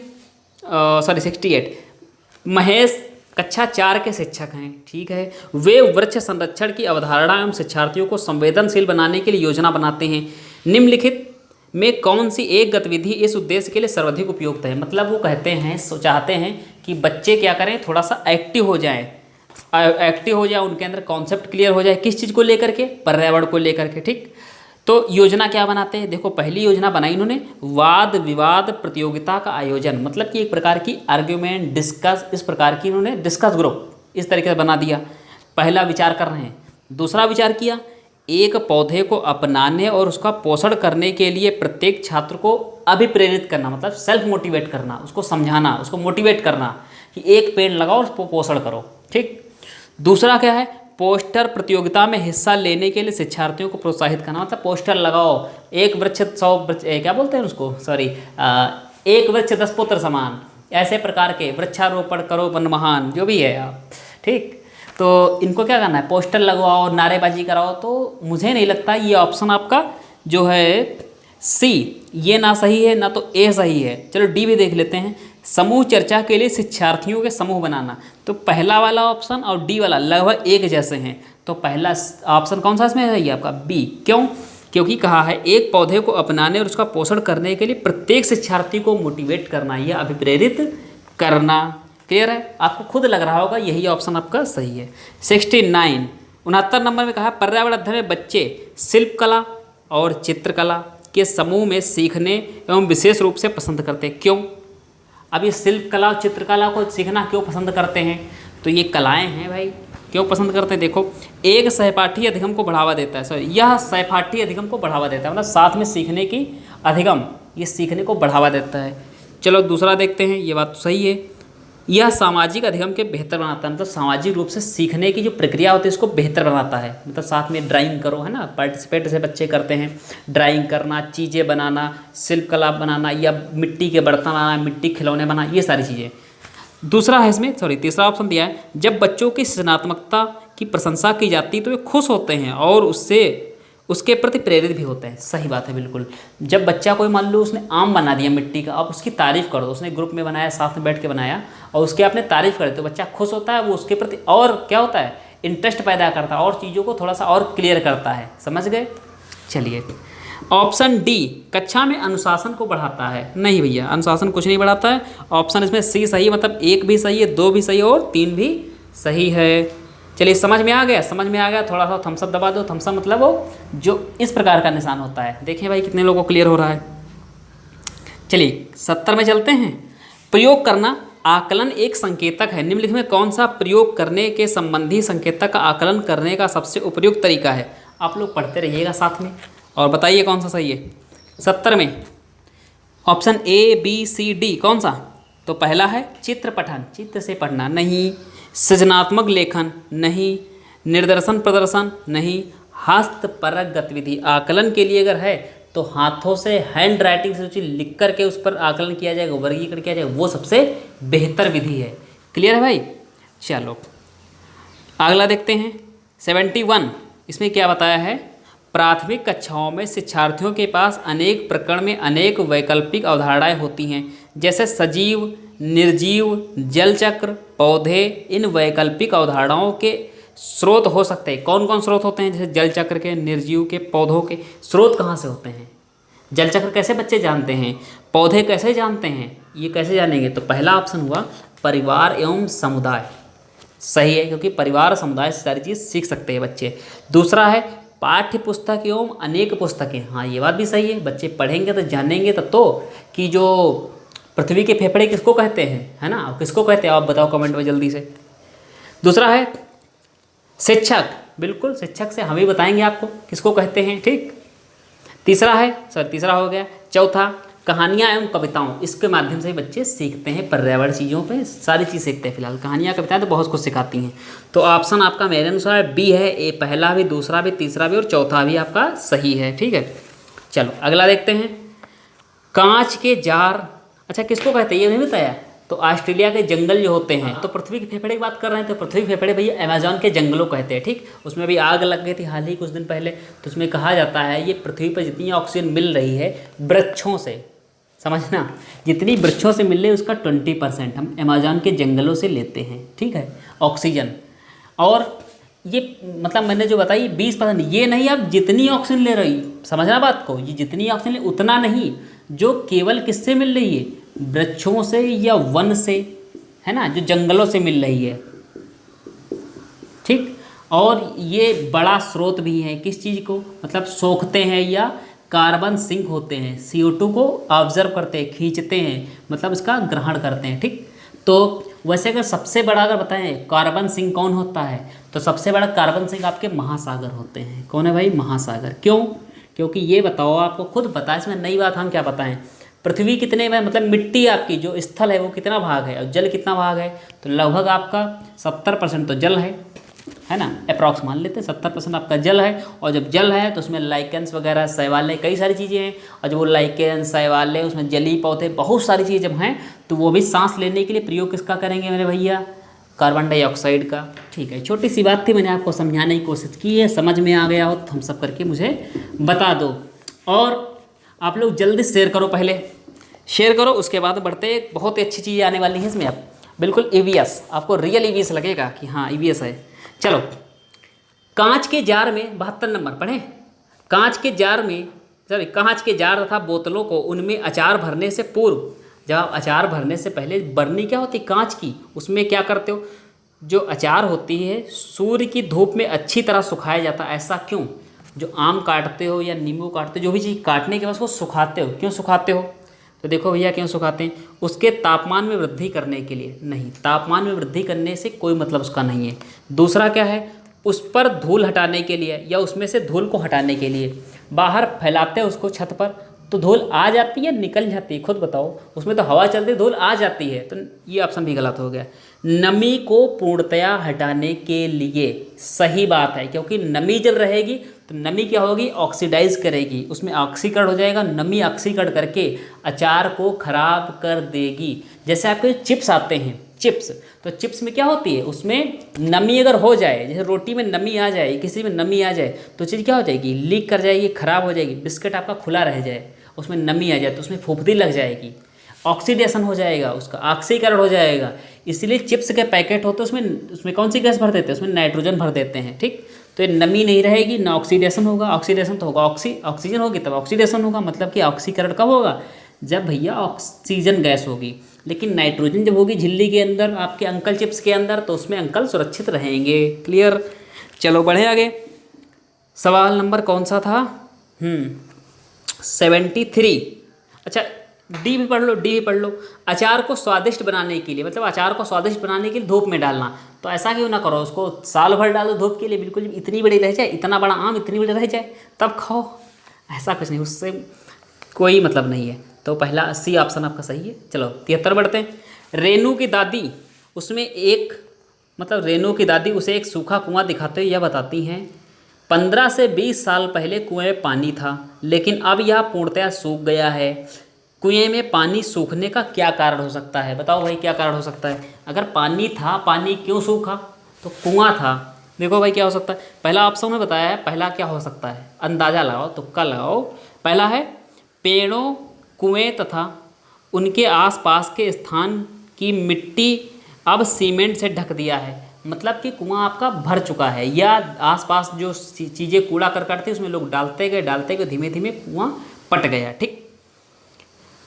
महेश कक्षा 4 के शिक्षक हैं, ठीक है। वे वृक्ष संरक्षण की अवधारणा एवं शिक्षार्थियों को संवेदनशील बनाने के लिए योजना बनाते हैं। निम्नलिखित में कौन सी एक गतिविधि इस उद्देश्य के लिए सर्वाधिक उपयुक्त है। मतलब वो कहते हैं, चाहते हैं कि बच्चे क्या करें, थोड़ा सा एक्टिव हो जाए, उनके अंदर कॉन्सेप्ट क्लियर हो जाए। किस चीज़ को लेकर के, पर्यावरण को लेकर के, ठीक। तो योजना क्या बनाते हैं, देखो पहली योजना बनाई इन्होंने वाद विवाद प्रतियोगिता का आयोजन, मतलब कि एक प्रकार की आर्ग्यूमेंट डिस्कस, इस प्रकार की इन्होंने डिस्कस ग्रुप इस तरीके से बना दिया। पहला विचार कर रहे हैं। दूसरा विचार किया एक पौधे को अपनाने और उसका पोषण करने के लिए प्रत्येक छात्र को अभिप्रेरित करना, मतलब सेल्फ मोटिवेट करना, उसको समझाना, उसको मोटिवेट करना कि एक पेड़ लगाओ और उसको पोषण करो, ठीक। दूसरा क्या है, पोस्टर प्रतियोगिता में हिस्सा लेने के लिए शिक्षार्थियों को प्रोत्साहित करना, मतलब पोस्टर लगाओ, एक वृक्ष 100 वृक्ष, क्या बोलते हैं उसको, एक वृक्ष 10 पुत्र समान, ऐसे प्रकार के वृक्षारोपण करो वन महान, जो भी है आप, ठीक। तो इनको क्या करना है, पोस्टर लगवाओ, नारेबाजी कराओ। तो मुझे नहीं लगता ये ऑप्शन आपका जो है सी, ये ना सही है ना तो ए सही है। चलो डी भी देख लेते हैं, समूह चर्चा के लिए शिक्षार्थियों के समूह बनाना। तो पहला वाला ऑप्शन और डी वाला लगभग एक जैसे हैं, तो पहला ऑप्शन कौन सा इसमें है, आपका बी। क्यों, क्योंकि कहा है एक पौधे को अपनाने और उसका पोषण करने के लिए प्रत्येक शिक्षार्थी को मोटिवेट करना, या अभिप्रेरित करना। क्लियर है, आपको खुद लग रहा होगा यही ऑप्शन आपका सही है। 69 नंबर में कहा पर्यावरण अध्ययन में बच्चे शिल्पकला और चित्रकला के समूह में सीखने एवं विशेष रूप से पसंद करते हैं। क्यों, अब ये शिल्पकला और चित्रकला को सीखना क्यों पसंद करते हैं, तो ये कलाएं हैं भाई, क्यों पसंद करते हैं। देखो एक सहपाठी अधिगम को बढ़ावा देता है, यह सहपाठी अधिगम को बढ़ावा देता है, मतलब साथ में सीखने की अधिगम, ये सीखने को बढ़ावा देता है। चलो दूसरा देखते हैं, ये बात तो सही है। यह सामाजिक अधिगम के बेहतर बनाता है, मतलब सामाजिक रूप से सीखने की जो प्रक्रिया होती है इसको बेहतर बनाता है। मतलब साथ में ड्राइंग करो, है ना, पार्टिसिपेट से बच्चे करते हैं, ड्राइंग करना, चीज़ें बनाना, शिल्पकला बनाना या मिट्टी के बर्तन बनाना, मिट्टी खिलौने बनाना, ये सारी चीज़ें। दूसरा है इसमें, सॉरी, तीसरा ऑप्शन दिया है, जब बच्चों की सृजनात्मकता की प्रशंसा की जाती है तो वे खुश होते हैं और उसके प्रति प्रेरित भी होते हैं। सही बात है, बिल्कुल। जब बच्चा कोई, मान लो उसने आम बना दिया मिट्टी का, आप उसकी तारीफ़ कर दो, उसने ग्रुप में बनाया, साथ में बैठ के बनाया और उसके आपने तारीफ़ कर दी तो बच्चा खुश होता है, वो उसके प्रति और क्या होता है, इंटरेस्ट पैदा करता है और चीज़ों को थोड़ा सा और क्लियर करता है। समझ गए? चलिए, ऑप्शन डी, कक्षा में अनुशासन को बढ़ाता है। नहीं भैया, अनुशासन कुछ नहीं बढ़ाता है। ऑप्शन इसमें सी सही, मतलब 1 भी सही है, 2 भी सही है और 3 भी सही है। चलिए, समझ में आ गया? समझ में आ गया। थोड़ा सा थम्सअप दबा दो। थम्सअप मतलब वो जो इस प्रकार का निशान होता है। देखिए भाई कितने लोगों को क्लियर हो रहा है। चलिए 70 में चलते हैं। प्रयोग करना, आकलन एक संकेतक है, निम्नलिखित में कौन सा प्रयोग करने के संबंधी संकेतक का आकलन करने का सबसे उपयुक्त तरीका है? आप लोग पढ़ते रहिएगा साथ में और बताइए कौन सा सही है। 70 में option A, B, C, D कौन सा? तो पहला है चित्र पठन, चित्र से पढ़ना, नहीं। सृजनात्मक लेखन, नहीं। निर्देशन प्रदर्शन, नहीं। हस्तपरक गतिविधि, आकलन के लिए अगर है तो हाथों से, हैंड राइटिंग से चीज़ लिख करके उस पर आकलन किया जाएगा, वर्गीकरण किया जाएगा, वो सबसे बेहतर विधि है। क्लियर है भाई? चलो अगला देखते हैं। 71, इसमें क्या बताया है? प्राथमिक कक्षाओं में शिक्षार्थियों के पास अनेक प्रकरण में अनेक वैकल्पिक अवधारणाएं होती हैं, जैसे सजीव, निर्जीव, जल चक्र, पौधे। इन वैकल्पिक अवधारणाओं के स्रोत हो सकते हैं। कौन कौन स्रोत होते हैं? जैसे जल चक्र के, निर्जीव के, पौधों के। स्रोत कहाँ से होते हैं? जल चक्र कैसे बच्चे जानते हैं? पौधे कैसे जानते हैं? ये कैसे जानेंगे? तो पहला ऑप्शन हुआ परिवार एवं समुदाय। सही है, क्योंकि परिवार और समुदाय से सारी चीज़ सीख सकते हैं बच्चे। दूसरा है पाठ्य पुस्तक एवं अनेक पुस्तकें। हाँ, ये बात भी सही है, बच्चे पढ़ेंगे तो जानेंगे तब तो कि जो पृथ्वी के फेफड़े किसको कहते हैं, है ना, किसको कहते हैं आप बताओ कमेंट में जल्दी से। दूसरा है शिक्षक, बिल्कुल शिक्षक से हम ही बताएंगे आपको किसको कहते हैं, ठीक। तीसरा है, तीसरा हो गया। चौथा कहानियाँ एवं कविताओं, इसके माध्यम से बच्चे सीखते हैं, पर्यावरण चीज़ों पे सारी चीज़ सीखते हैं। फिलहाल कहानियाँ कविताएं तो बहुत कुछ सिखाती हैं। तो ऑप्शन आपका मेरे अनुसार बी है। ए पहला भी, दूसरा भी, तीसरा भी और चौथा भी आपका सही है, ठीक है। चलो अगला देखते हैं। कांच के जार, अच्छा किसको कहते हैं ये नहीं बताया। तो ऑस्ट्रेलिया के जंगल जो होते हैं, तो पृथ्वी के फेफड़े की बात कर रहे हैं, तो पृथ्वी के फेफड़े भैया अमेजॉन के जंगलों कहते हैं, ठीक। उसमें भी आग लग गई थी हाल ही कुछ दिन पहले, तो उसमें कहा जाता है ये पृथ्वी पर जितनी ऑक्सीजन मिल रही है वृक्षों से, समझना, जितनी वृक्षों से मिल रही है उसका 20% हम अमेजॉन के जंगलों से लेते हैं, ठीक है, ऑक्सीजन। और ये मतलब मैंने जो बताई 20%, ये नहीं आप जितनी ऑक्सीजन ले रही, समझना बात को, ये जितनी ऑक्सीजन ले उतना नहीं, जो केवल किससे मिल रही है, वृक्षों से या वन से, है ना, जो जंगलों से मिल रही है, ठीक। और ये बड़ा स्रोत भी है किस चीज़ को, मतलब सोखते हैं या कार्बन सिंक होते हैं, CO2 को ऑब्जर्व करते हैं, खींचते हैं, मतलब इसका ग्रहण करते हैं, ठीक। तो वैसे अगर सबसे बड़ा अगर बताएं कार्बन सिंक कौन होता है, तो सबसे बड़ा कार्बन सिंक आपके महासागर होते हैं। कौन है भाई? महासागर। क्यों? क्योंकि ये बताओ, आपको खुद पता है, इसमें नई बात हम क्या बताएं, पृथ्वी कितने में, मतलब मिट्टी आपकी जो स्थल है वो कितना भाग है और जल कितना भाग है, तो लगभग आपका 70% तो जल है ना, अप्रॉक्स मान लेते हैं 70% आपका जल है। और जब जल है तो उसमें लाइकेंस वगैरह, शैवालें, कई सारी चीज़ें हैं, और जब वो लाइकेंस, शैवालें, उसमें जली पौधे, बहुत सारी चीज़ें जब हैं तो वो भी सांस लेने के लिए प्रयोग किसका करेंगे मेरे भैया? कार्बन डाइऑक्साइड का, ठीक है। छोटी सी बात थी, मैंने आपको समझाने की कोशिश की है, समझ में आ गया हो तो हम सब करके मुझे बता दो। और आप लोग जल्दी शेयर करो, पहले शेयर करो, उसके बाद बढ़ते। एक बहुत ही अच्छी चीज़ आने वाली है इसमें, अब बिल्कुल EVS, आपको रियल EVS लगेगा कि हाँ EVS है। चलो, कांच के जार में 72 नंबर पढ़ें। कांच के जार में, सॉरी, कांच के जार तथा बोतलों को उनमें अचार भरने से पूर्व, जब आप अचार भरने से पहले, बरनी क्या होती है कांच की, उसमें क्या करते हो, जो अचार होती है सूर्य की धूप में अच्छी तरह सुखाया जाता है। ऐसा क्यों? जो आम काटते हो या नींबू काटते हो, जो भी चीज़ काटने के बाद उसको सुखाते हो, क्यों सुखाते हो? तो देखो भैया क्यों सुखाते हैं, उसके तापमान में वृद्धि करने के लिए। नहीं, तापमान में वृद्धि करने से कोई मतलब उसका नहीं है। दूसरा क्या है, उस पर धूल हटाने के लिए या उसमें से धूल को हटाने के लिए। बाहर फैलाते हैं उसको छत पर, तो धूल आ जाती है निकल जाती है, खुद बताओ। उसमें तो हवा चलती है, धूल आ जाती है, तो ये ऑप्शन भी गलत हो गया। नमी को पूर्णतया हटाने के लिए सही बात है, क्योंकि नमी जब रहेगी तो नमी क्या होगी, ऑक्सीडाइज करेगी, उसमें ऑक्सीकरण हो जाएगा, नमी ऑक्सीकरण करके अचार को खराब कर देगी। जैसे आपके चिप्स आते हैं, चिप्स, तो चिप्स में क्या होती है, उसमें नमी अगर हो जाए, जैसे रोटी में नमी आ जाए, किसी में नमी आ जाए, तो चीज़ क्या हो जाएगी, लीक कर जाएगी, खराब हो जाएगी। बिस्किट आपका खुला रह जाए, उसमें नमी आ जाए तो उसमें फुफुदी लग जाएगी, ऑक्सीडेशन हो जाएगा, उसका ऑक्सीकरण हो जाएगा। इसलिए चिप्स के पैकेट होते हैं उसमें कौन सी गैस भर देते हैं, उसमें नाइट्रोजन भर देते हैं, ठीक। तो ये नमी नहीं रहेगी, ना ऑक्सीडेशन होगा, ऑक्सीडेशन तो होगा ऑक्सीजन होगी तब ऑक्सीडेशन होगा, मतलब कि ऑक्सीकरण कब होगा, जब भैया ऑक्सीजन गैस होगी। लेकिन नाइट्रोजन जब होगी झिल्ली के अंदर, आपके अंकल चिप्स के अंदर, तो उसमें अंकल सुरक्षित रहेंगे। क्लियर। चलो बढ़े आगे। सवाल नंबर कौन सा था, 73। अच्छा डी भी पढ़ लो, डी भी पढ़ लो। अचार को स्वादिष्ट बनाने के लिए, मतलब अचार को स्वादिष्ट बनाने के लिए धूप में डालना, तो ऐसा क्यों ना करो, उसको साल भर डालो धूप के लिए, बिल्कुल इतनी बड़ी रह जाए, इतना बड़ा आम इतनी बड़ी रह जाए तब खाओ, ऐसा कुछ नहीं, उससे कोई मतलब नहीं है। तो पहला सी ऑप्शन आपका सही है। चलो 73 बढ़ते हैं। रेनू की दादी रेनू की दादी उसे एक सूखा कुआं दिखाते हुए यह बताती हैं, 15 से 20 साल पहले कुएं में पानी था, लेकिन अब यह पूर्णतया सूख गया है। कुएं में पानी सूखने का क्या कारण हो सकता है, बताओ भाई क्या कारण हो सकता है। अगर पानी था, पानी क्यों सूखा, तो कुआं था। देखो भाई क्या हो सकता है, पहला ऑप्शन में बताया है, पहला क्या हो सकता है, अंदाज़ा लगाओ, तुक्का लगाओ। पहला है पेड़ों, कुएं तथा उनके आसपास के स्थान की मिट्टी अब सीमेंट से ढक दिया है, मतलब कि कुआं आपका भर चुका है, या आसपास जो चीज़ें कूड़ा करकट थी उसमें लोग डालते गए धीमे धीमे कुआं पट गया, ठीक।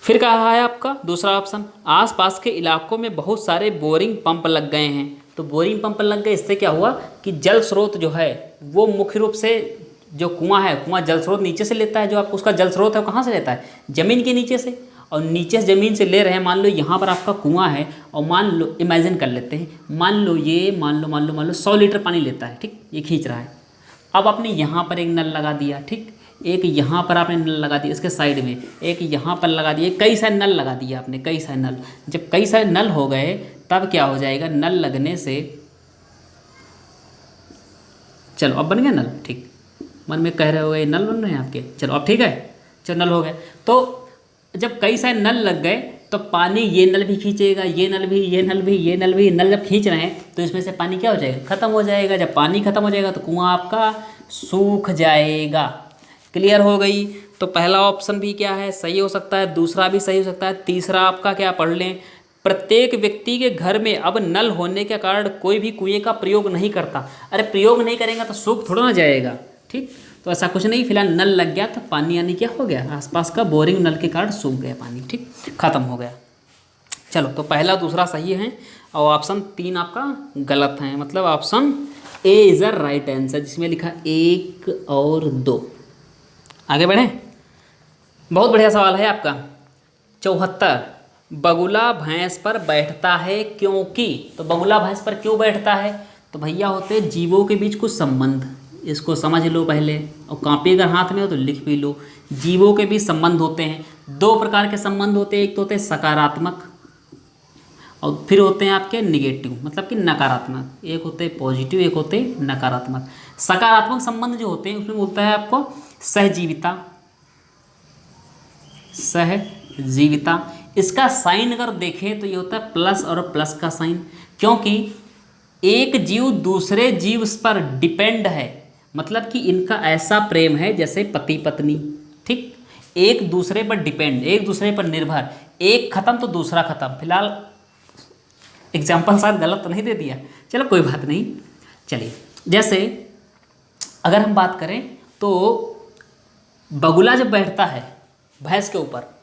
फिर कहा है आपका दूसरा ऑप्शन, आसपास के इलाकों में बहुत सारे बोरिंग पंप लग गए हैं। तो बोरिंग पंप लग गए, इससे क्या हुआ कि जल स्रोत जो है वो मुख्य रूप से जो कुआं है, कुआं जल स्रोत नीचे से लेता है, जो आप उसका जल स्रोत है वो कहाँ से लेता है, ज़मीन के नीचे से। और नीचे से ज़मीन से ले रहे हैं, मान लो यहाँ पर आपका कुआं है, और मान लो इमेजिन कर लेते हैं, मान लो 100 लीटर पानी लेता है, ठीक, ये खींच रहा है। अब आपने यहाँ पर एक नल लगा दिया, ठीक, एक यहाँ पर आपने नल लगा दिया, इसके साइड में एक यहाँ पर लगा दिया, कई सारे नल लगा दिए आपने, कई सारे नल। जब कई सारे नल हो गए तब क्या हो जाएगा, नल लगने से, चलो अब बन गया नल, ठीक। मन में कह रहे हो गए नल बन रहे हैं आपके, चलो अब ठीक है, चलो नल हो गए। तो जब कई सारे नल लग गए तो पानी ये नल भी खींचेगा, ये नल भी, ये नल भी, ये नल भी, नल जब खींच रहे हैं तो इसमें से पानी क्या हो जाएगा, ख़त्म हो जाएगा। जब पानी ख़त्म हो जाएगा तो कुआं आपका सूख जाएगा। क्लियर हो गई। तो पहला ऑप्शन भी क्या है, सही हो सकता है, दूसरा भी सही हो सकता है, तीसरा आपका क्या पढ़ लें, प्रत्येक व्यक्ति के घर में अब नल होने के कारण कोई भी कुएं का प्रयोग नहीं करता। अरे प्रयोग नहीं करेंगे तो सूख थोड़ा ना जाएगा, ठीक। तो ऐसा कुछ नहीं, फिलहाल नल लग गया तो पानी यानी क्या हो गया, आसपास का बोरिंग नल के कारण सूख गया पानी, ठीक, खत्म हो गया। चलो तो पहला दूसरा सही है और ऑप्शन 3 आपका गलत है, मतलब option A is the right answer, जिसमें लिखा 1 और 2। आगे बढ़ें। बहुत बढ़िया सवाल है आपका 74। बगुला भैंस पर बैठता है क्योंकि, तो बगुला भैंस पर क्यों बैठता है, तो भैया होते जीवों के बीच कुछ संबंध, इसको समझ लो पहले, और कॉपी अगर हाथ में हो तो लिख भी लो। जीवों के बीच संबंध होते हैं, 2 प्रकार के संबंध होते हैं, एक तो होते हैं सकारात्मक और फिर होते हैं आपके निगेटिव, मतलब कि नकारात्मक। एक होते हैं पॉजिटिव, एक होते हैं नकारात्मक। सकारात्मक संबंध जो होते हैं उसमें बोलता है आपको सहजीविता, सहजीविता। इसका साइन अगर देखें तो ये होता है प्लस और प्लस का साइन, क्योंकि एक जीव दूसरे जीव पर डिपेंड है, मतलब कि इनका ऐसा प्रेम है जैसे पति पत्नी, ठीक, एक दूसरे पर डिपेंड, एक दूसरे पर निर्भर, एक खत्म तो दूसरा खत्म। फिलहाल एग्जाम्पल शायद गलत तो नहीं दे दिया, चलो कोई बात नहीं। चलिए जैसे अगर हम बात करें तो बगुला जब बैठता है भैंस के ऊपर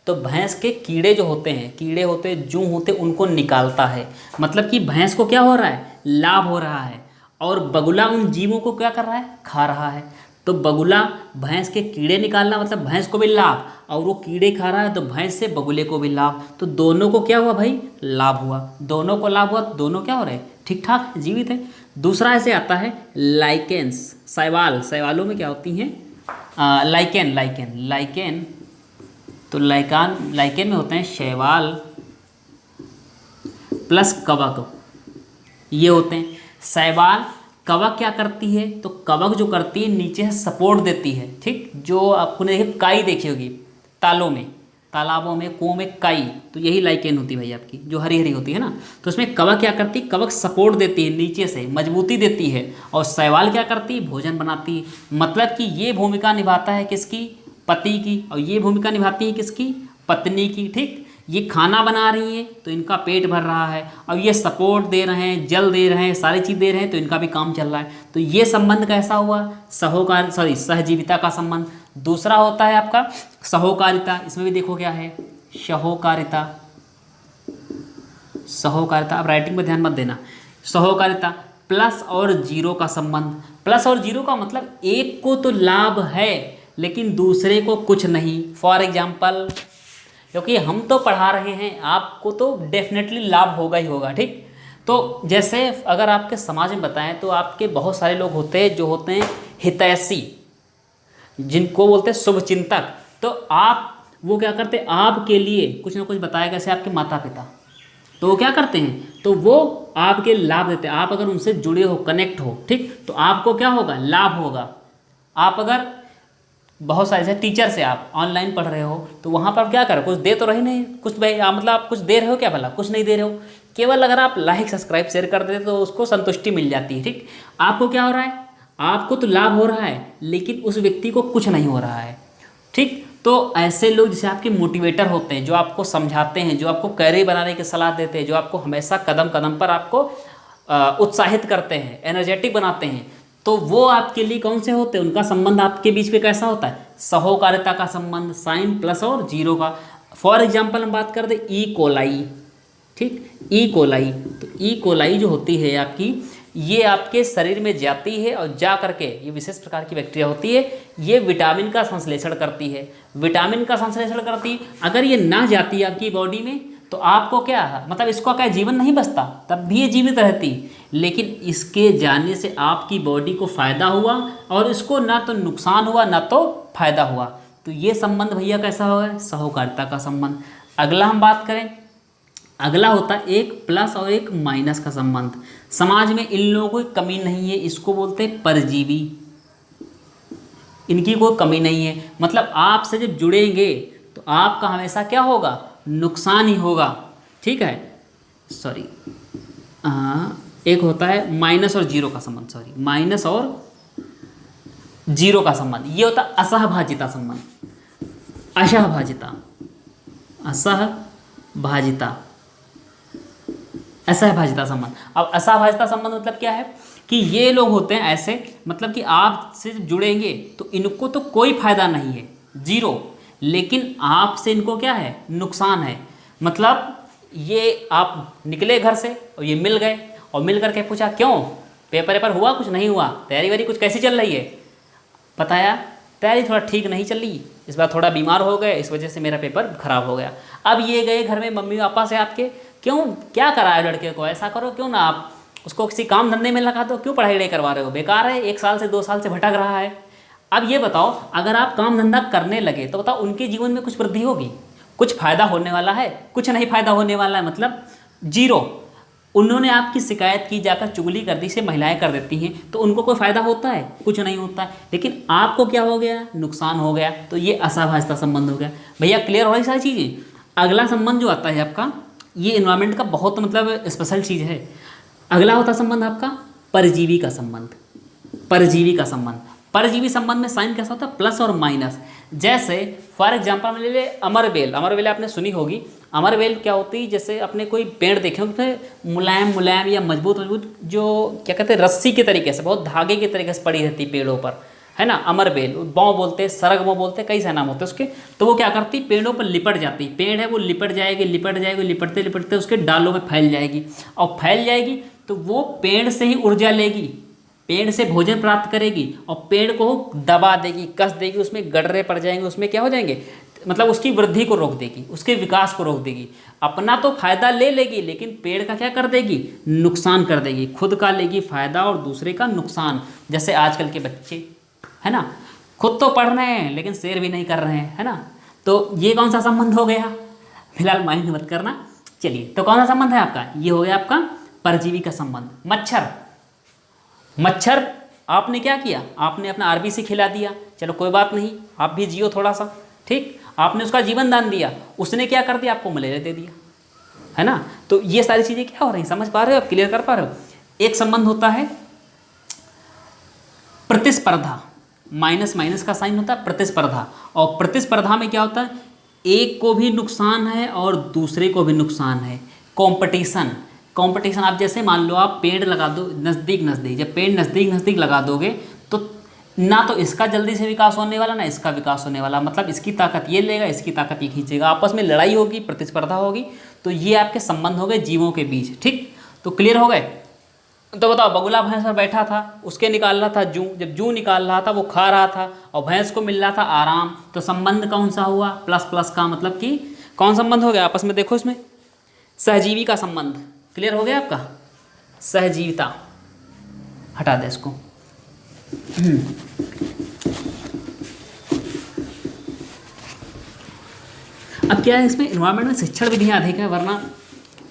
तो भैंस के कीड़े जो होते हैं, कीड़े होते जूं होते उनको निकालता है, मतलब कि भैंस को क्या हो रहा है, लाभ हो रहा है, और बगुला उन जीवों को क्या कर रहा है, खा रहा है। तो बगुला भैंस के कीड़े निकालना मतलब भैंस को भी लाभ, और वो कीड़े खा रहा है तो भैंस से बगुले को भी लाभ, तो दोनों को क्या हुआ भाई, लाभ हुआ, दोनों को लाभ हुआ, तो दोनों क्या हो रहे हैं, ठीक ठाक जीवित है। दूसरा ऐसे आता है लाइकेन्स, शैवाल, शैवालों में क्या होती हैं, लाइकेन, लाइकेन, लाइकेन तो लाइकेन में होते हैं शैवाल प्लस कवक, ये होते हैं। शैवाल, कवक क्या करती है, तो कवक जो करती है नीचे से सपोर्ट देती है, ठीक। जो आपने देखी काई देखी होगी तालों में, तालाबों में, कुओं में काई, तो यही लाइकेन होती है भाई आपकी, जो हरी हरी होती है ना। तो उसमें कवक क्या करती है, कवक सपोर्ट देती है नीचे से, मजबूती देती है। और शैवाल क्या करती है, भोजन बनाती है। मतलब कि ये भूमिका निभाता है किसकी, पति की, और ये भूमिका निभाती है किसकी, पत्नी की, ठीक। ये खाना बना रही है तो इनका पेट भर रहा है, अब ये सपोर्ट दे रहे हैं, जल दे रहे हैं, सारी चीज़ दे रहे हैं, तो इनका भी काम चल रहा है। तो ये संबंध कैसा हुआ, सहजीविता का संबंध। दूसरा होता है आपका सहोकारिता, इसमें भी देखो क्या है, सहोकारिता। सहोकारिता, अब राइटिंग में ध्यान मत देना। सहोकारिता, प्लस और जीरो का संबंध। प्लस और जीरो का मतलब एक को तो लाभ है लेकिन दूसरे को कुछ नहीं। फॉर एग्जाम्पल, क्योंकि हम तो पढ़ा रहे हैं, आपको तो डेफिनेटली लाभ होगा ही होगा, ठीक। तो जैसे अगर आपके समाज में बताएं तो आपके बहुत सारे लोग होते हैं जो होते हैं हितैषी, जिनको बोलते हैं शुभचिंतक। तो आप वो क्या करते हैं, आपके लिए कुछ ना कुछ बताया, जैसे आपके माता पिता, तो वो क्या करते हैं, तो वो आपके लाभ देते हैं। आप अगर उनसे जुड़े हो, कनेक्ट हो, ठीक, तो आपको क्या होगा, लाभ होगा। आप अगर बहुत सारे जैसे टीचर से आप ऑनलाइन पढ़ रहे हो तो वहाँ पर आप क्या कर रहे हो, कुछ दे तो रहे नहीं, कुछ भाई मतलब आप कुछ दे रहे हो क्या, भला कुछ नहीं दे रहे हो। केवल अगर आप लाइक सब्सक्राइब शेयर कर देते तो उसको संतुष्टि मिल जाती है, ठीक। आपको क्या हो रहा है, आपको तो लाभ हो रहा है लेकिन उस व्यक्ति को कुछ नहीं हो रहा है, ठीक। तो ऐसे लोग जैसे आपके मोटिवेटर होते हैं, जो आपको समझाते हैं, जो आपको कैरियर बनाने की सलाह देते हैं, जो आपको हमेशा कदम कदम पर आपको उत्साहित करते हैं, एनर्जेटिक बनाते हैं, तो वो आपके लिए कौन से होते हैं, उनका संबंध आपके बीच में कैसा होता है, सहोकारिता का संबंध, साइन प्लस और जीरो का। फॉर एग्जाम्पल हम बात कर दें ई कोलाई, ठीक, ई कोलाई। तो ई कोलाई जो होती है आपकी, ये आपके शरीर में जाती है और जा करके, ये विशेष प्रकार की बैक्टीरिया होती है, ये विटामिन का संश्लेषण करती है। विटामिन का संश्लेषण करती है, अगर ये ना जाती है आपकी बॉडी में तो आपको क्या, मतलब इसका क्या जीवन नहीं बचता, तब भी ये जीवित रहती, लेकिन इसके जाने से आपकी बॉडी को फ़ायदा हुआ और इसको ना तो नुकसान हुआ ना तो फायदा हुआ। तो ये संबंध भैया कैसा होगा, सहोकारिता का संबंध। अगला हम बात करें, अगला होता है एक प्लस और एक माइनस का संबंध। समाज में इन लोगों की कमी नहीं है, इसको बोलते हैं परजीवी, इनकी कोई कमी नहीं है। मतलब आपसे जब जुड़ेंगे तो आपका हमेशा क्या होगा, नुकसान ही होगा, ठीक है। सॉरी, एक होता है माइनस और जीरो का संबंध, सॉरी, माइनस और जीरो का संबंध, ये होता है असहभाजिता संबंध। असहभाजिता, असहभाजिता, असहभाजिता संबंध। अब असहभाजिता संबंध मतलब क्या है कि ये लोग होते हैं ऐसे, मतलब कि आपसे जुड़ेंगे तो इनको तो कोई फायदा नहीं है, जीरो, लेकिन आपसे इनको क्या है, नुकसान है। मतलब ये आप निकले घर से और ये मिल गए, और मिल करके पूछा क्यों, पेपर हुआ, कुछ नहीं हुआ, तैयारी वारी कुछ कैसी चल रही है, बताया तैयारी थोड़ा ठीक नहीं चल रही, इस बार थोड़ा बीमार हो गए, इस वजह से मेरा पेपर खराब हो गया। अब ये गए घर में मम्मी पापा से आपके, क्यों, क्या करा है लड़के को, ऐसा करो, क्यों ना आप उसको किसी काम धंधे में लगा दो, क्यों पढ़ाई करवा रहे हो, बेकार है, 1 साल से 2 साल से भटक रहा है। अब ये बताओ, अगर आप काम धंधा करने लगे तो बताओ उनके जीवन में कुछ वृद्धि होगी, कुछ फायदा होने वाला है, कुछ नहीं फायदा होने वाला है, मतलब जीरो। उन्होंने आपकी शिकायत की, जाकर चुगली कर दी, से महिलाएं कर देती हैं, तो उनको कोई फ़ायदा होता है, कुछ नहीं होता है, लेकिन आपको क्या हो गया, नुकसान हो गया। तो ये असहभाजिता संबंध हो गया। भैया क्लियर हो रही सारी चीज़ें। अगला संबंध जो आता है आपका, ये इन्वायरमेंट का बहुत मतलब स्पेशल चीज़ है। अगला होता संबंध आपका परजीवी का संबंध। परजीवी का संबंध, परजीवी संबंध में साइन कैसा होता है, प्लस और माइनस। जैसे फॉर एग्जांपल में ले ले अमरबेल, अमरबेल आपने सुनी होगी। अमरबेल क्या होती है, जैसे अपने कोई पेड़ देखे होंगे मुलायम या मजबूत जो क्या कहते हैं, रस्सी के तरीके से, बहुत धागे के तरीके से पड़ी रहती पेड़ों पर, है ना। अमरबेल, बौं बोलते हैं, सरग बौं बोलते हैं, कई सारे नाम होते हैं उसके। तो वो क्या करती, पेड़ों पर लिपट जाती, पेड़ है वो लिपट जाएगी, लिपटते लिपटते उसके डालों में फैल जाएगी, और फैल जाएगी तो वो पेड़ से ही ऊर्जा लेगी, पेड़ से भोजन प्राप्त करेगी, और पेड़ को दबा देगी, कस देगी, उसमें गड्ढे पड़ जाएंगे, उसमें क्या हो जाएंगे, मतलब उसकी वृद्धि को रोक देगी, उसके विकास को रोक देगी। अपना तो फायदा ले लेगी, लेकिन पेड़ का क्या कर देगी, नुकसान कर देगी। खुद का लेगी फायदा और दूसरे का नुकसान। जैसे आजकल के बच्चे, है ना, खुद तो पढ़ रहे हैं लेकिन शेयर भी नहीं कर रहे हैं, है ना। तो ये कौन सा संबंध हो गया, फिलहाल माइंड मत करना। चलिए, तो कौन सा संबंध है आपका, ये हो गया आपका परजीवी का संबंध। मच्छर, मच्छर आपने क्या किया, आपने अपना आरबीसी खिला दिया, चलो कोई बात नहीं, आप भी जियो थोड़ा सा, ठीक, आपने उसका जीवन दान दिया, उसने क्या कर दिया, आपको मलेरिया दे दिया, है ना। तो ये सारी चीज़ें क्या हो रही, समझ पा रहे हो आप, क्लियर कर पा रहे हो। एक संबंध होता है प्रतिस्पर्धा, माइनस माइनस का साइन होता है प्रतिस्पर्धा, और प्रतिस्पर्धा में क्या होता है, एक को भी नुकसान है और दूसरे को भी नुकसान है। कंपटीशन, कंपटीशन आप जैसे मान लो आप पेड़ लगा दो नज़दीक नज़दीक, जब पेड़ नज़दीक नज़दीक लगा दोगे तो ना तो इसका जल्दी से विकास होने वाला ना इसका विकास होने वाला, मतलब इसकी ताकत ये लेगा, इसकी ताकत ये खींचेगा, आपस में लड़ाई होगी, प्रतिस्पर्धा होगी। तो ये आपके संबंध हो गए जीवों के बीच, ठीक। तो क्लियर हो गए। तो बताओ, बगुला भैंस पर बैठा था, उसके निकाल रहा था जूं, जब जूं निकाल रहा था वो खा रहा था और भैंस को मिल रहा था आराम, तो संबंध कौन सा हुआ, प्लस प्लस का, मतलब कि कौन संबंध हो गया आपस में, देखो इसमें सहजीवी का संबंध। क्लियर हो गया आपका, सहजीविता, हटा दे इसको। अब क्या है, इसमें इन्वायरमेंट में शिक्षण विधियाँ अधिक है, वरना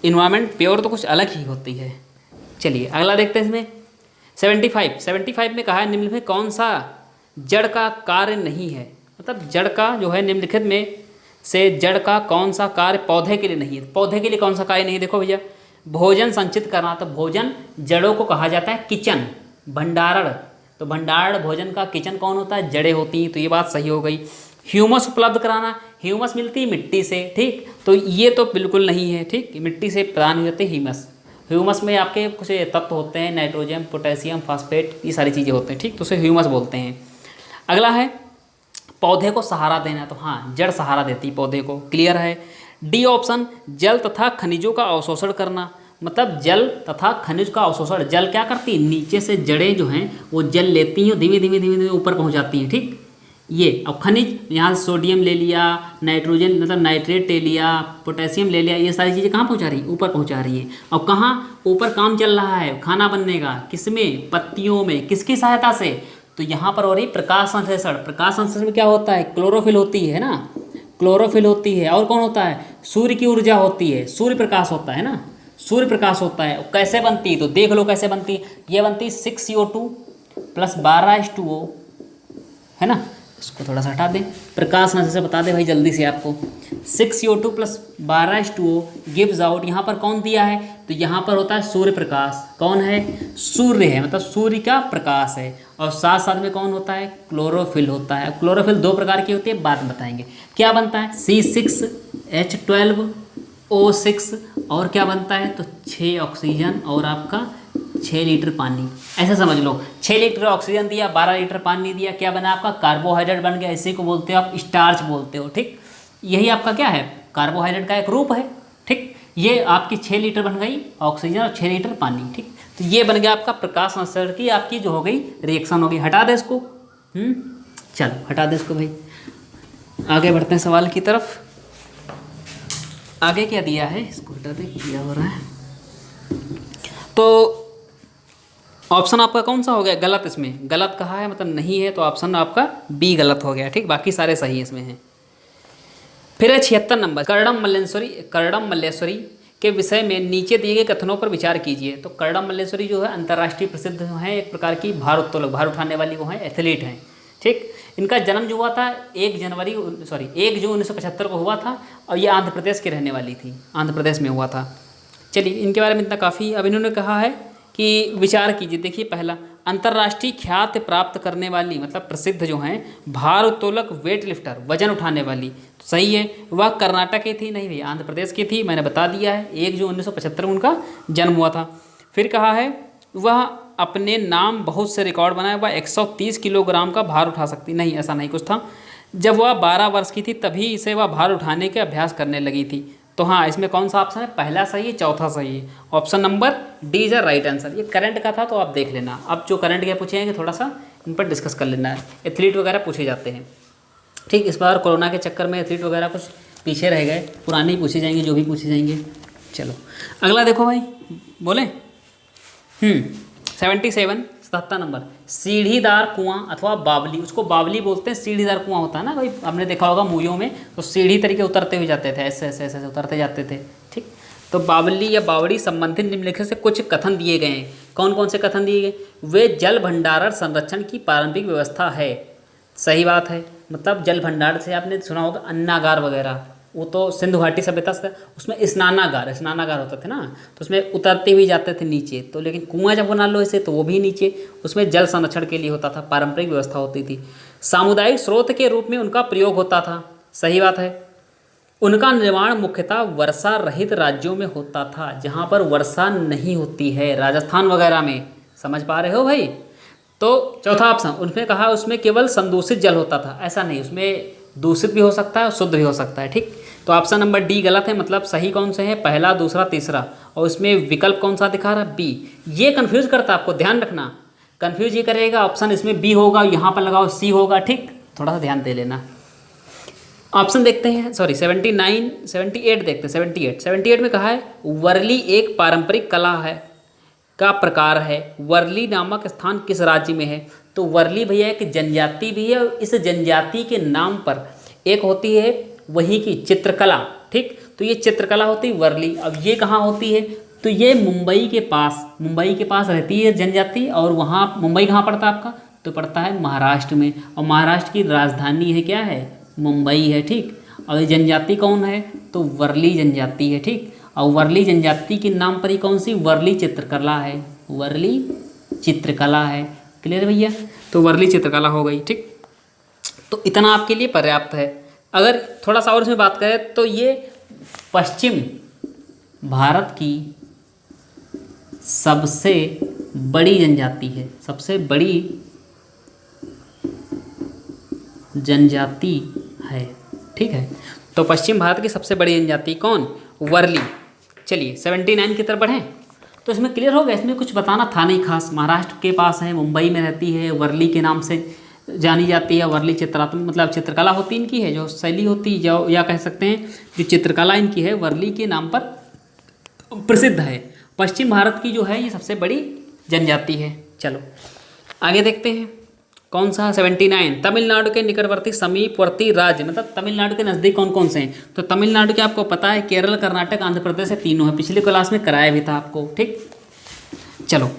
इन्वायरमेंट प्योर तो कुछ अलग ही होती है। चलिए अगला देखते हैं इसमें 75 में कहा है निम्नलिखित में कौन सा जड़ का कार्य नहीं है, मतलब जड़ का जो है निम्नलिखित में से जड़ का कौन सा कार्य पौधे के लिए नहीं है। पौधे के लिए कौन सा कार्य नहीं है, देखो भैया, भोजन संचित करना, तो भोजन जड़ों को कहा जाता है किचन, भंडारण, तो भंडारण भोजन का किचन कौन होता है, जड़ें होती हैं, तो ये बात सही हो गई। ह्यूमस उपलब्ध कराना, ह्यूमस मिलती है मिट्टी से, ठीक, तो ये तो बिल्कुल नहीं है, ठीक, मिट्टी से प्रदान हो जाते हैं ह्यूमस। ह्यूमस में आपके कुछ तत्व होते हैं, नाइट्रोजन, पोटेशियम, फास्फेट, ये सारी चीज़ें होते हैं, ठीक, तो उसे ह्यूमस बोलते हैं। अगला है पौधे को सहारा देना, तो हाँ जड़ सहारा देती है पौधे को, क्लियर है। डी ऑप्शन, जल तथा खनिजों का अवशोषण करना, मतलब जल तथा खनिज का अवशोषण, जल क्या करती है, नीचे से जड़ें जो हैं वो जल लेती हैं, धीमे धीमे धीमे धीमे ऊपर पहुँच जाती हैं, ठीक। ये अब खनिज, यहाँ से सोडियम ले लिया, नाइट्रोजन मतलब नाइट्रेट ले लिया, पोटेशियम ले लिया, ये सारी चीज़ें कहाँ पहुँचा रही है, ऊपर पहुँचा रही है। और कहाँ ऊपर काम चल रहा है खाना बनने का, किसमें, पत्तियों में, किसकी सहायता से, तो यहाँ पर हो रही प्रकाश संश्लेषण। प्रकाश संश्लेषण में क्या होता है, क्लोरोफिल होती है ना, क्लोरोफिल होती है, और कौन होता है, सूर्य की ऊर्जा होती है, सूर्य प्रकाश होता है ना, सूर्य प्रकाश होता है। कैसे बनती है, तो देख लो कैसे बनती है, ये बनती है 6CO2 + 12H2O, है ना। इसको थोड़ा सा हटा दें, प्रकाश नजर से बता दें भाई जल्दी से आपको, 6CO2 + 12H2O गिव्स आउट, यहाँ पर कौन दिया है, तो यहाँ पर होता है सूर्य प्रकाश, कौन है, सूर्य है, मतलब सूर्य का प्रकाश है, और साथ साथ में कौन होता है, क्लोरोफिल होता है। क्लोरोफिल 2 प्रकार की होती है, बाद में बताएंगे क्या बनता है, C6H12O6, और क्या बनता है, तो 6 ऑक्सीजन और आपका 6 लीटर पानी, ऐसा समझ लो, 6 लीटर ऑक्सीजन दिया, 12 लीटर पानी दिया, क्या बना आपका, कार्बोहाइड्रेट बन गया, इसी को बोलते हो आप स्टार्च बोलते हो, ठीक। यही आपका क्या है, कार्बोहाइड्रेट का एक रूप है, ठीक। ये आपकी 6 लीटर बन गई ऑक्सीजन और 6 लीटर पानी, ठीक। तो ये बन गया आपका प्रकाश संश्लेषण की आपकी जो हो गई रिएक्शन होगी। हटा दे इसको, चलो हटा दे इसको भाई, आगे बढ़ते हैं सवाल की तरफ। आगे क्या दिया है, इसको हटा दे, क्या हो रहा है, तो ऑप्शन आपका कौन सा हो गया, गलत, इसमें गलत कहा है, मतलब नहीं है, तो ऑप्शन आपका बी गलत हो गया, ठीक, बाकी सारे सही इसमें हैं। फिर है 76 नंबर, कर्णम मल्लेश्वरी के विषय में नीचे दिए गए कथनों पर विचार कीजिए। तो कर्णम मल्लेश्वरी जो है अंतर्राष्ट्रीय प्रसिद्ध हैं, एक प्रकार की भारोत्तोलक, भार उठाने वाली वो हैं, एथलीट हैं, ठीक। इनका जन्म जो हुआ था 1 जून 1975 को हुआ था, और ये आंध्र प्रदेश की रहने वाली थी, आंध्र प्रदेश में हुआ था। चलिए इनके बारे में इतना काफ़ी। अब इन्होंने कहा है कि विचार कीजिए, देखिए पहला, अंतर्राष्ट्रीय ख्याति प्राप्त करने वाली, मतलब प्रसिद्ध जो हैं भारोत्तोलक, वेट लिफ्टर, वजन उठाने वाली, तो सही है, वह कर्नाटक की थी, नहीं भैया आंध्र प्रदेश की थी, मैंने बता दिया है, 1 जून 1975 में उनका जन्म हुआ था। फिर कहा है वह अपने नाम बहुत से रिकॉर्ड बनाए, वह 130 किलोग्राम का भार उठा सकती, नहीं ऐसा नहीं कुछ था। जब वह 12 वर्ष की थी तभी इसे वह भार उठाने के अभ्यास करने लगी थी। तो हाँ, इसमें कौन सा ऑप्शन है, पहला सही है, चौथा सही है, option number D is the right answer. ये करंट का था तो आप देख लेना, अब जो करंट के पूछे हैं थोड़ा सा इन पर डिस्कस कर लेना है, एथलीट वगैरह पूछे जाते हैं, ठीक। इस बार कोरोना के चक्कर में एथलीट वगैरह कुछ पीछे रह गए, पुराने ही पूछे जाएंगे, जो भी पूछे जाएंगे। चलो अगला देखो भाई, बोले 77 77 नंबर, सीढ़ीदार कुआं अथवा बावली, उसको बावली बोलते हैं। सीढ़ीदार कुआं होता है ना भाई, आपने देखा होगा मूवियों में, तो सीढ़ी तरीके उतरते हुए जाते थे, ऐसे ऐसे ऐसे उतरते जाते थे, ठीक। तो बावली या बावड़ी संबंधित निम्नलिखित से कुछ कथन दिए गए हैं। कौन कौन से कथन दिए गए? वे जल भंडारण संरक्षण की पारंपरिक व्यवस्था है। सही बात है, मतलब जल भंडार से आपने सुना होगा अन्नागार वगैरह, वो तो सिंधु घाटी सभ्यता से, उसमें स्नानागार स्नानागार होते थे ना, तो उसमें उतरते हुए जाते थे नीचे। तो लेकिन कुआं जब बना लो ऐसे, तो वो भी नीचे, उसमें जल संरक्षण के लिए होता था, पारंपरिक व्यवस्था होती थी। सामुदायिक स्रोत के रूप में उनका प्रयोग होता था। सही बात है। उनका निर्माण मुख्यतः वर्षा रहित राज्यों में होता था, जहाँ पर वर्षा नहीं होती है, राजस्थान वगैरह में। समझ पा रहे हो भाई? तो चौथा ऑप्शन, उनमें कहा उसमें केवल संदूषित जल होता था। ऐसा नहीं, उसमें दूषित भी हो सकता है और शुद्ध भी हो सकता है, ठीक। तो ऑप्शन नंबर डी गलत है, मतलब सही कौन से है? पहला, दूसरा, तीसरा, और इसमें विकल्प कौन सा दिखा रहा है? बी। ये कन्फ्यूज करता है आपको, ध्यान रखना, कन्फ्यूज ये करेगा। ऑप्शन इसमें बी होगा, यहाँ पर लगाओ सी होगा, ठीक, थोड़ा सा ध्यान दे लेना। ऑप्शन देखते हैं, सॉरी 78 देखते हैं। 78 में कहा है वर्ली एक पारंपरिक कला है का प्रकार है। वर्ली नामक स्थान किस राज्य में है? तो वर्ली भैया एक जनजाति भी है, और इस जनजाति के नाम पर एक होती है वहीं की चित्रकला, ठीक। तो ये चित्रकला होती है वर्ली। अब ये कहाँ होती है? तो ये मुंबई के पास रहती है जनजाति, और वहाँ मुंबई कहाँ पड़ता है आपका? तो पड़ता है महाराष्ट्र में, और महाराष्ट्र की राजधानी है क्या है? मुंबई है, ठीक। और ये जनजाति कौन है? तो वर्ली जनजाति है, ठीक। और वर्ली जनजाति के नाम पर ही कौन सी? वर्ली चित्रकला है, वर्ली चित्रकला है। क्लियर भैया? तो वर्ली चित्रकला हो गई, ठीक। तो इतना आपके लिए पर्याप्त है। अगर थोड़ा सा और इसमें बात करें तो ये पश्चिम भारत की सबसे बड़ी जनजाति है, सबसे बड़ी जनजाति है, ठीक है। तो पश्चिम भारत की सबसे बड़ी जनजाति कौन? वर्ली। चलिए 79 की तरफ बढ़ें। तो इसमें क्लियर हो गया, इसमें कुछ बताना था नहीं खास। महाराष्ट्र के पास है, मुंबई में रहती है, वर्ली के नाम से जानी जाती है। वर्ली चित्रात्मक मतलब चित्रकला होती इनकी है, जो शैली होती है, जो या कह सकते हैं जो चित्रकला इनकी है, वर्ली के नाम पर प्रसिद्ध है। पश्चिम भारत की जो है ये सबसे बड़ी जनजाति है। चलो आगे देखते हैं, कौन सा? 79 तमिलनाडु के निकटवर्ती समीपवर्ती राज्य, मतलब तमिलनाडु के नज़दीक कौन कौन से हैं? तो तमिलनाडु के आपको पता है केरल, कर्नाटक, आंध्र प्रदेश से तीनों है। पिछले क्लास में कराया भी था आपको, ठीक। चलो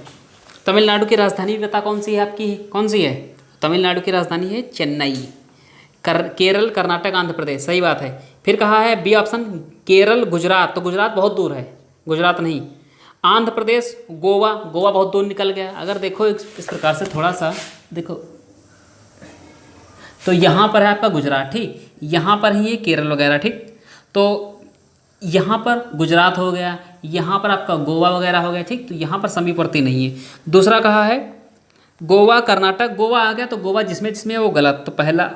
तमिलनाडु की राजधानी पता कौन सी है आपकी? कौन सी है? तमिलनाडु की राजधानी है चेन्नई। केरल, कर्नाटक, आंध्र प्रदेश, सही बात है। फिर कहा है बी ऑप्शन केरल, गुजरात, तो गुजरात बहुत दूर है, गुजरात नहीं। आंध्र प्रदेश, गोवा, गोवा बहुत दूर निकल गया। अगर देखो इस प्रकार से थोड़ा सा देखो, तो यहाँ पर है आपका गुजरात, ठीक, यहाँ पर ही है केरल वगैरह, ठीक। तो यहाँ पर गुजरात हो गया, यहाँ पर आपका गोवा वगैरह हो गया, ठीक। तो यहाँ पर समीपवर्ती नहीं है। दूसरा कहा है गोवा, कर्नाटक, गोवा आ गया, तो गोवा जिसमें जिसमें वो गलत। तो पहला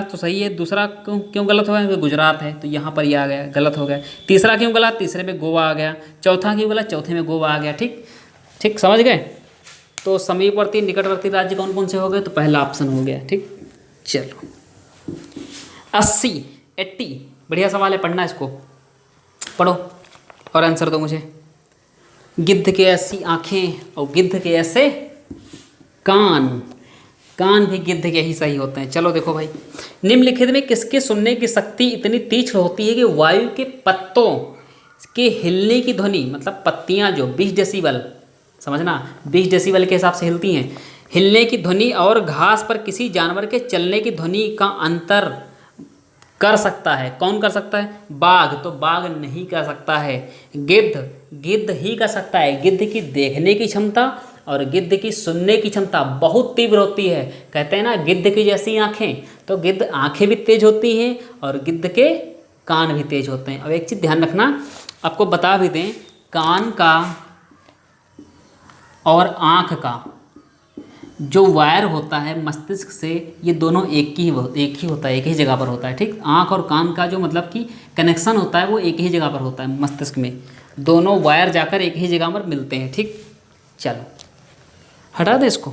तो सही है, दूसरा क्यों गलत हुआ है? गुजरात है, तो यहाँ पर ये आ गया, गलत हो गया। तीसरा क्यों गलत? तीसरे में गोवा आ गया। चौथा क्यों गलत? चौथे में गोवा आ गया, ठीक ठीक, समझ गए। तो समीपवर्ती निकटवर्ती राज्य कौन कौन से हो गए? तो पहला ऑप्शन हो गया, ठीक। चलो 80 बढ़िया सवाल है, पढ़ना इसको, पढ़ो और आंसर दो मुझे। गिद्ध के ऐसी आँखें और गिद्ध के ऐसे कान भी गिद्ध के ही सही होते हैं। चलो देखो भाई, निम्नलिखित में किसके सुनने की शक्ति इतनी तीक्ष्ण होती है कि वायु के पत्तों के हिलने की ध्वनि, मतलब पत्तियां जो 20 डेसिबल, समझना 20 डेसिबल के हिसाब से हिलती हैं, हिलने की ध्वनि और घास पर किसी जानवर के चलने की ध्वनि का अंतर कर सकता है। कौन कर सकता है? बाघ, तो बाघ नहीं कर सकता है। गिद्ध ही कर सकता है। गिद्ध की देखने की क्षमता और गिद्ध की सुनने की क्षमता बहुत तीव्र होती है। कहते हैं ना गिद्ध की जैसी आँखें, तो गिद्ध आँखें भी तेज होती हैं और गिद्ध के कान भी तेज होते हैं। अब एक चीज़ ध्यान रखना, आपको बता भी दें, कान का और आँख का जो वायर होता है मस्तिष्क से, ये दोनों एक ही होता है, एक ही जगह पर होता है, ठीक। आँख और कान का जो मतलब कि कनेक्शन होता है वो एक ही जगह पर होता है मस्तिष्क में, दोनों वायर जाकर एक ही जगह पर मिलते हैं, ठीक। चलो हटा दे इसको।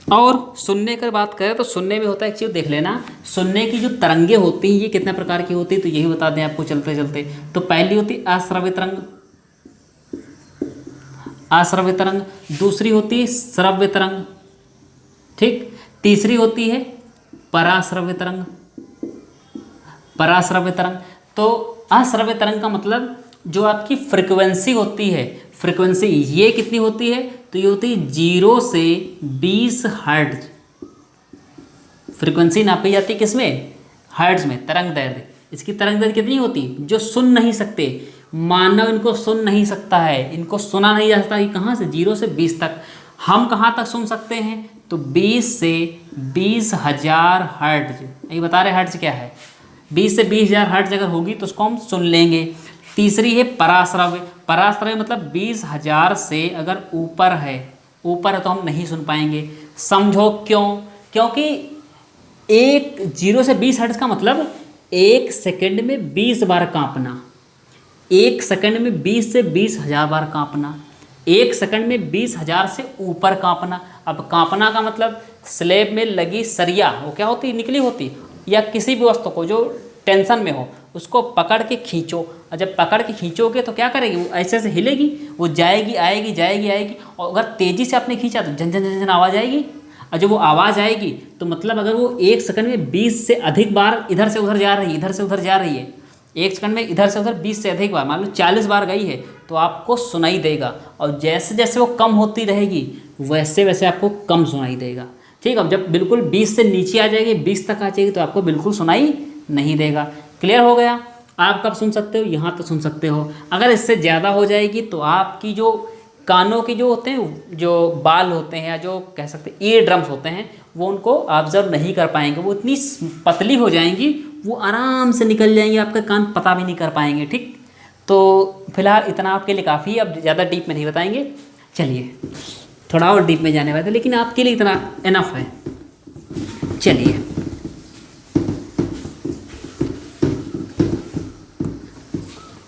और सुनने की बात करें तो सुनने में होता है, एक चीज़ देख लेना, सुनने की जो तरंगे होती हैं ये कितने प्रकार की होती है, तो यही बता दें आपको चलते चलते। तो पहली होती है अश्रवित तरंग, अश्रव्य तरंग। दूसरी होती है श्रव्य तरंग, ठीक। तीसरी होती है पराश्रव्य तरंग, पराश्रव्य तरंग। तो अश्रव्य तरंग का मतलब जो आपकी फ्रिक्वेंसी होती है, फ्रिक्वेंसी ये कितनी होती है, तो ये होती है 0 से 20 हर्ट्ज। फ्रिक्वेंसी नापी जाती है किसमें, हर्ट्ज में, तरंग दैर्ध्य। इसकी तरंग दैर्ध्य कितनी होती है, जो सुन नहीं सकते, मानव इनको सुन नहीं सकता है, इनको सुना नहीं जा सकता कि कहाँ से, 0 से 20 तक। हम कहाँ तक सुन सकते हैं, तो 20 से 20,000 हर्ट्ज। ये बता रहे हर्ट्ज क्या है, 20 से 20,000 हर्ट्ज अगर होगी तो उसको हम सुन लेंगे। तीसरी है पराश्रव्य। पराश्रव्य मतलब 20,000 से अगर ऊपर है, ऊपर है तो हम नहीं सुन पाएंगे। समझो क्यों, क्योंकि 0 से 20 हर्ट्ज का मतलब 1 सेकंड में 20 बार कांपना, 1 सेकंड में 20 से 20,000 बार कांपना, 1 सेकंड में 20,000 से ऊपर कांपना। अब कांपना का मतलब स्लेब में लगी सरिया वो क्या होती, निकली होती, या किसी भी वस्तु को जो टेंशन में हो उसको पकड़ के खींचो, और जब पकड़ के खींचोगे तो क्या करेगी, वो ऐसे ऐसे हिलेगी, वो जाएगी आएगी जाएगी आएगी, और अगर तेज़ी से आपने खींचा तो झन झन झन झन आवाज़ आएगी। और जब वो आवाज़ आएगी तो मतलब अगर वो 1 सेकंड में 20 से अधिक बार इधर से उधर जा रही है, इधर से उधर जा रही है, 1 सेकंड में इधर से उधर 20 से अधिक बार, मान लो 40 बार गई है, तो आपको सुनाई देगा। और जैसे जैसे वो कम होती रहेगी वैसे वैसे आपको कम सुनाई देगा, ठीक। अब जब बिल्कुल 20 से नीचे आ जाएगी, 20 तक आ जाएगी, तो आपको बिल्कुल सुनाई नहीं देगा। क्लियर हो गया। आप कब सुन सकते हो, यहाँ तो सुन सकते हो। अगर इससे ज़्यादा हो जाएगी तो आपकी जो कानों की जो होते हैं, जो बाल होते हैं, या जो कह सकते हैं ईयर ड्रम्स होते हैं, वो उनको ऑब्जर्व नहीं कर पाएंगे, वो इतनी पतली हो जाएंगी, वो आराम से निकल जाएंगी, आपका कान पता भी नहीं कर पाएंगे, ठीक। तो फिलहाल इतना आपके लिए काफ़ी है, अब ज़्यादा डीप में नहीं बताएंगे। चलिए थोड़ा और डीप में जाने वाले थे, लेकिन आपके लिए इतना इनफ है। चलिए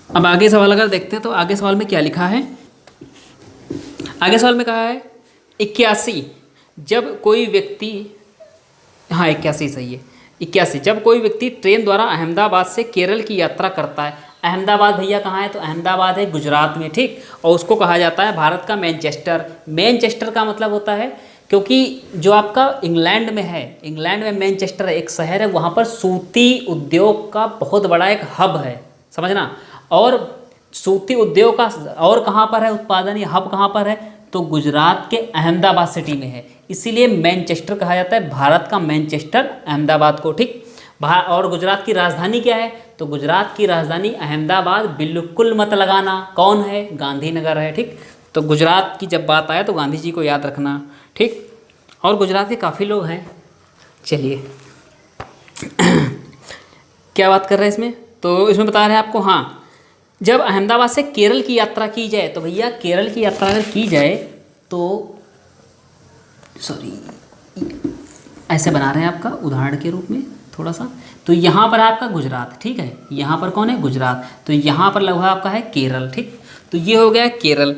अब आगे सवाल अगर देखते हैं तो आगे सवाल में क्या लिखा है। आगे सवाल में कहा है 81, जब कोई व्यक्ति, हाँ 81 सही है, 81 जब कोई व्यक्ति ट्रेन द्वारा अहमदाबाद से केरल की यात्रा करता है। अहमदाबाद भैया कहाँ है, तो अहमदाबाद है गुजरात में, ठीक। और उसको कहा जाता है भारत का मैनचेस्टर। मैनचेस्टर का मतलब होता है, क्योंकि जो आपका इंग्लैंड में है, इंग्लैंड में मैनचेस्टर एक शहर है, वहाँ पर सूती उद्योग का बहुत बड़ा एक हब है, समझना। और सूती उद्योग का और कहाँ पर है उत्पादन, या हब कहाँ पर है, तो गुजरात के अहमदाबाद सिटी में है, इसीलिए मैनचेस्टर कहा जाता है, भारत का मैनचेस्टर अहमदाबाद को, ठीक। और गुजरात की राजधानी क्या है, तो गुजरात की राजधानी अहमदाबाद बिल्कुल मत लगाना, कौन है, गांधीनगर है, ठीक। तो गुजरात की जब बात आए तो गांधी जी को याद रखना, ठीक। और गुजरात के काफ़ी लोग हैं। चलिए क्या बात कर रहे हैं इसमें, तो इसमें बता रहे हैं आपको, हाँ जब अहमदाबाद से केरल की यात्रा की जाए, तो भैया केरल की यात्रा अगर की जाए तो सॉरी ऐसे बना रहे हैं आपका उदाहरण के रूप में थोड़ा सा, तो यहाँ पर आपका गुजरात, ठीक है, यहाँ पर कौन है, गुजरात, तो यहाँ पर लगभग आपका है केरल, ठीक। तो ये हो गया केरल।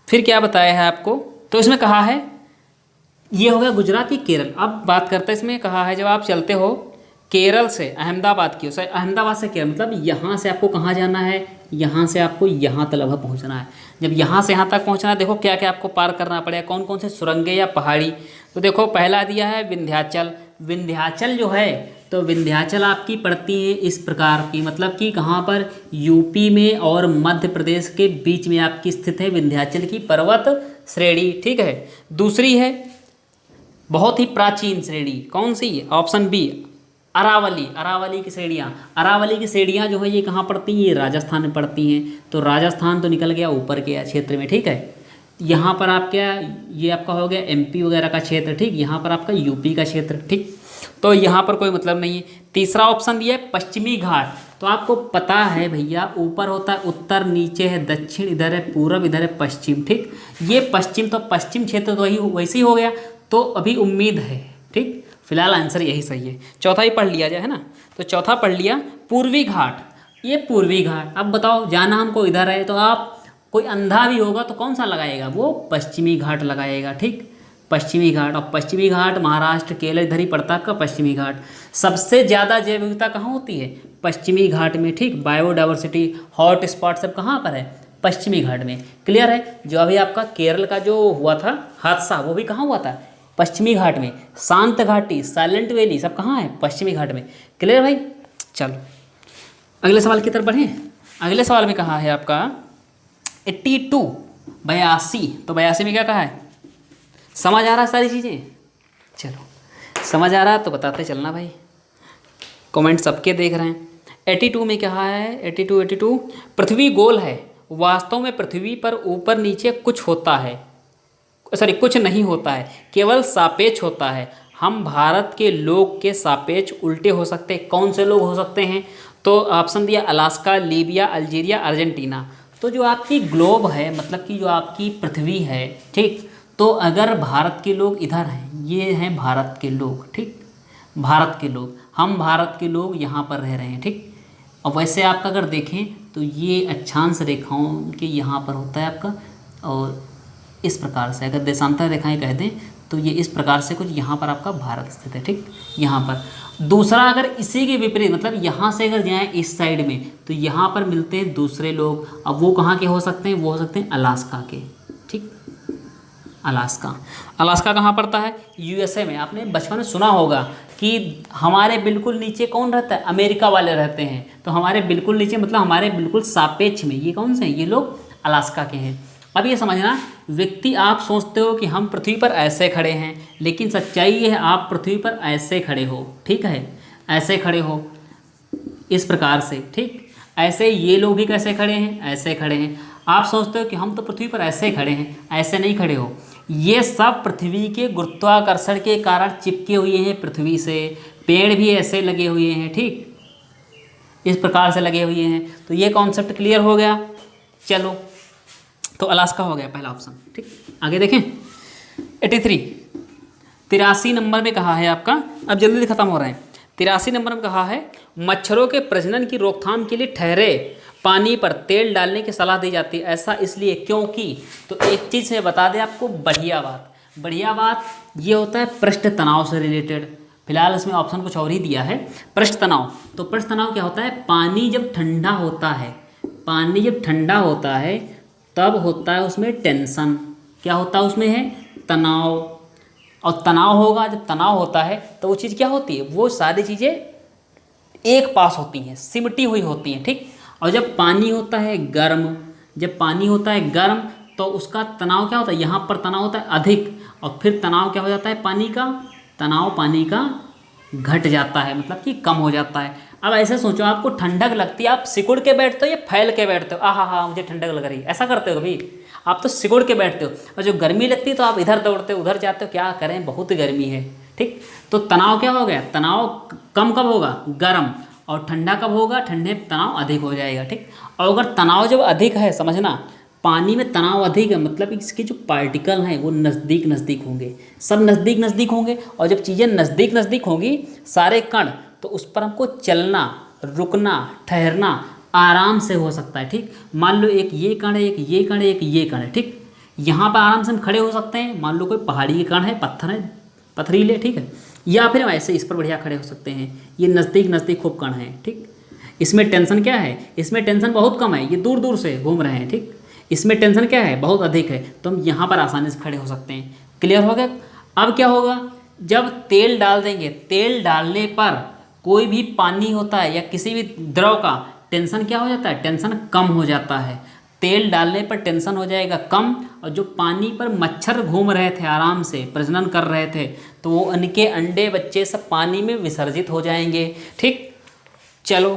फिर क्या बताया है आपको, तो इसमें कहा है ये हो गया गुजरात की केरल। अब बात करते हैं, इसमें कहा है जब आप चलते हो केरल से अहमदाबाद की, अहमदाबाद से केरल मतलब यहाँ से आपको कहाँ जाना है, यहाँ से आपको यहाँ तक लगभग पहुँचना है। जब यहाँ से यहाँ तक पहुँचना है, देखो क्या क्या आपको पार करना पड़ेगा, कौन कौन से सुरंगें या पहाड़ी। तो देखो पहला दिया है विंध्याचल। विंध्याचल जो है, तो विंध्याचल आपकी पड़ती है इस प्रकार की, मतलब कि कहाँ पर, यूपी में और मध्य प्रदेश के बीच में आपकी स्थित है विंध्याचल की पर्वत श्रेणी, ठीक है। दूसरी है बहुत ही प्राचीन श्रेणी, कौन सी, ऑप्शन बी अरावली। अरावली की श्रेणियाँ, अरावली की श्रेणियाँ जो है ये कहाँ पड़ती हैं, ये राजस्थान में पड़ती हैं। तो राजस्थान तो निकल गया ऊपर के क्षेत्र में, ठीक है। यहाँ पर आप क्या, ये आपका हो गया एमपी वगैरह का क्षेत्र, ठीक। यहाँ पर आपका यूपी का क्षेत्र, ठीक। तो यहाँ पर कोई मतलब नहीं है। तीसरा ऑप्शन दिया है पश्चिमी घाट। तो आपको पता है भैया, ऊपर होता है उत्तर, नीचे है दक्षिण, इधर है पूर्व, इधर है पश्चिम, ठीक। ये पश्चिम, तो पश्चिम क्षेत्र तो वही वैसे ही हो गया, तो अभी उम्मीद है, ठीक। फिलहाल आंसर यही सही है। चौथा ही पढ़ लिया जाए, है ना, तो चौथा पढ़ लिया पूर्वी घाट। ये पूर्वी घाट, अब बताओ जाना हमको इधर है, तो आप कोई अंधा भी होगा तो कौन सा लगाएगा, वो पश्चिमी घाट लगाएगा, ठीक। पश्चिमी घाट, और पश्चिमी घाट महाराष्ट्र केरल इधर ही पड़ता है का पश्चिमी घाट। सबसे ज़्यादा जैव विविधता कहाँ होती है, पश्चिमी घाट में, ठीक। बायोडाइवर्सिटी हॉट स्पॉट सब कहाँ पर है, पश्चिमी घाट में। क्लियर है? जो अभी आपका केरल का जो हुआ था हादसा, वो भी कहाँ हुआ था? पश्चिमी घाट में। शांत घाटी, साइलेंट वैली, सब कहाँ है? पश्चिमी घाट में। क्लियर भाई? चलो अगले सवाल की तरफ बढ़ें। अगले सवाल में कहा है आपका 82, 82। तो 82 में क्या कहा है? समझ आ रहा है सारी चीज़ें? चलो समझ आ रहा है तो बताते चलना भाई, कमेंट सबके देख रहे हैं। 82 में क्या है? 82 पृथ्वी गोल है, वास्तव में पृथ्वी पर ऊपर नीचे कुछ होता है, सॉरी कुछ नहीं होता है, केवल सापेक्ष होता है। हम भारत के लोग के सापेक्ष उल्टे हो सकते हैं। कौन से लोग हो सकते हैं? तो ऑप्शन दिया अलास्का, लीबिया, अल्जीरिया, अर्जेंटीना। तो जो आपकी ग्लोब है, मतलब कि जो आपकी पृथ्वी है, ठीक, तो अगर भारत के लोग इधर हैं, ये हैं भारत के लोग, ठीक, भारत के लोग, हम भारत के लोग यहाँ पर रह रहे हैं, ठीक। और वैसे आपका अगर देखें तो ये अक्षांश रेखाओं के यहाँ पर होता है आपका, और इस प्रकार से अगर देशांतर रेखाएं कह दें तो ये इस प्रकार से कुछ यहाँ पर आपका भारत स्थित है, ठीक, यहाँ पर। दूसरा अगर इसी के विपरीत, मतलब यहाँ से अगर जाएँ इस साइड में, तो यहाँ पर मिलते हैं दूसरे लोग। अब वो कहाँ के हो सकते हैं? वो हो सकते हैं अलास्का के, ठीक, अलास्का। अलास्का कहाँ पड़ता है? यूएसए में। आपने बचपन में सुना होगा कि हमारे बिल्कुल नीचे कौन रहता है? अमेरिका वाले रहते हैं। तो हमारे बिल्कुल नीचे मतलब हमारे बिल्कुल सापेक्ष में ये कौन से हैं? ये लोग अलास्का के हैं। अब ये समझना, व्यक्ति आप सोचते हो कि हम पृथ्वी पर ऐसे खड़े हैं, लेकिन सच्चाई ये है आप पृथ्वी पर ऐसे खड़े हो, ठीक है, ऐसे खड़े हो इस प्रकार से, ठीक। ऐसे ये लोग भी कैसे खड़े हैं? ऐसे खड़े हैं। आप सोचते हो कि हम तो पृथ्वी पर ऐसे खड़े हैं, ऐसे नहीं खड़े हो। ये सब पृथ्वी के गुरुत्वाकर्षण के कारण चिपके हुए हैं पृथ्वी से। पेड़ भी ऐसे लगे हुए हैं, ठीक, इस प्रकार से लगे हुए हैं। तो ये कॉन्सेप्ट क्लियर हो गया। चलो तो अलास्का हो गया पहला ऑप्शन, ठीक। आगे देखें 83, 83 नंबर में कहा है आपका, अब जल्दी खत्म हो रहे हैं। 83 नंबर में कहा है मच्छरों के प्रजनन की रोकथाम के लिए ठहरे पानी पर तेल डालने की सलाह दी जाती है। ऐसा इसलिए क्योंकि, तो एक चीज़ मैं बता दें आपको, बढ़िया बात ये होता है पृष्ठ तनाव से रिलेटेड। फिलहाल इसमें ऑप्शन कुछ और ही दिया है, पृष्ठ तनाव। तो पृष्ठ तनाव क्या होता है? पानी जब ठंडा होता है, पानी जब ठंडा होता है तब होता है उसमें टेंशन। क्या होता है उसमें? है तनाव। और तनाव होगा, जब तनाव होता है तो वो चीज़ क्या होती है? वो सारी चीज़ें एक पास होती हैं, सिमटी हुई होती हैं, ठीक। और जब पानी होता है गर्म, जब पानी होता है गर्म तो उसका तनाव क्या होता है? यहाँ पर तनाव होता है अधिक, और फिर तनाव क्या हो जाता है? पानी का तनाव, पानी का घट जाता है, मतलब कि कम हो जाता है। अब ऐसे सोचो, आपको ठंडक लगती है, आप सिकुड़ के बैठते हो या फैल के बैठते हो? हाँ मुझे ठंडक लग रही है, ऐसा करते हो कभी? आप तो सिकुड़ के बैठते हो। और जो गर्मी लगती है तो आप इधर दौड़ते हो, उधर जाते हो, क्या करें, बहुत गर्मी है, ठीक। तो तनाव क्या हो गया? तनाव कम कब होगा? गर्म। और ठंडा कब होगा? ठंडे तनाव अधिक हो जाएगा, ठीक। और अगर तनाव जब अधिक है, समझना, पानी में तनाव अधिक है मतलब इसके जो पार्टिकल हैं वो नज़दीक नज़दीक होंगे, सब नज़दीक नज़दीक होंगे। और जब चीज़ें नज़दीक नज़दीक होंगी, सारे कण, तो उस पर हमको चलना, रुकना, ठहरना आराम से हो सकता है, ठीक। मान लो एक ये कण है, एक ये कण है, एक ये कण है, ठीक। यहाँ पर आराम से हम खड़े हो सकते हैं। मान लो कोई पहाड़ी के कण है, पत्थर है, पथरीले, ठीक है, या फिर हम ऐसे इस पर बढ़िया खड़े हो सकते हैं। ये नज़दीक नज़दीक खूब कण हैं, ठीक। इसमें टेंशन क्या है? इसमें टेंशन बहुत कम है, ये दूर दूर से घूम रहे हैं, ठीक। इसमें टेंशन क्या है? बहुत अधिक है, तो हम यहाँ पर आसानी से खड़े हो सकते हैं। क्लियर हो गया? अब क्या होगा? जब तेल डाल देंगे, तेल डालने पर कोई भी पानी होता है या किसी भी द्रव का टेंशन क्या हो जाता है? टेंशन कम हो जाता है। तेल डालने पर टेंशन हो जाएगा कम, और जो पानी पर मच्छर घूम रहे थे, आराम से प्रजनन कर रहे थे, तो वो उनके अंडे बच्चे सब पानी में विसर्जित हो जाएंगे, ठीक। चलो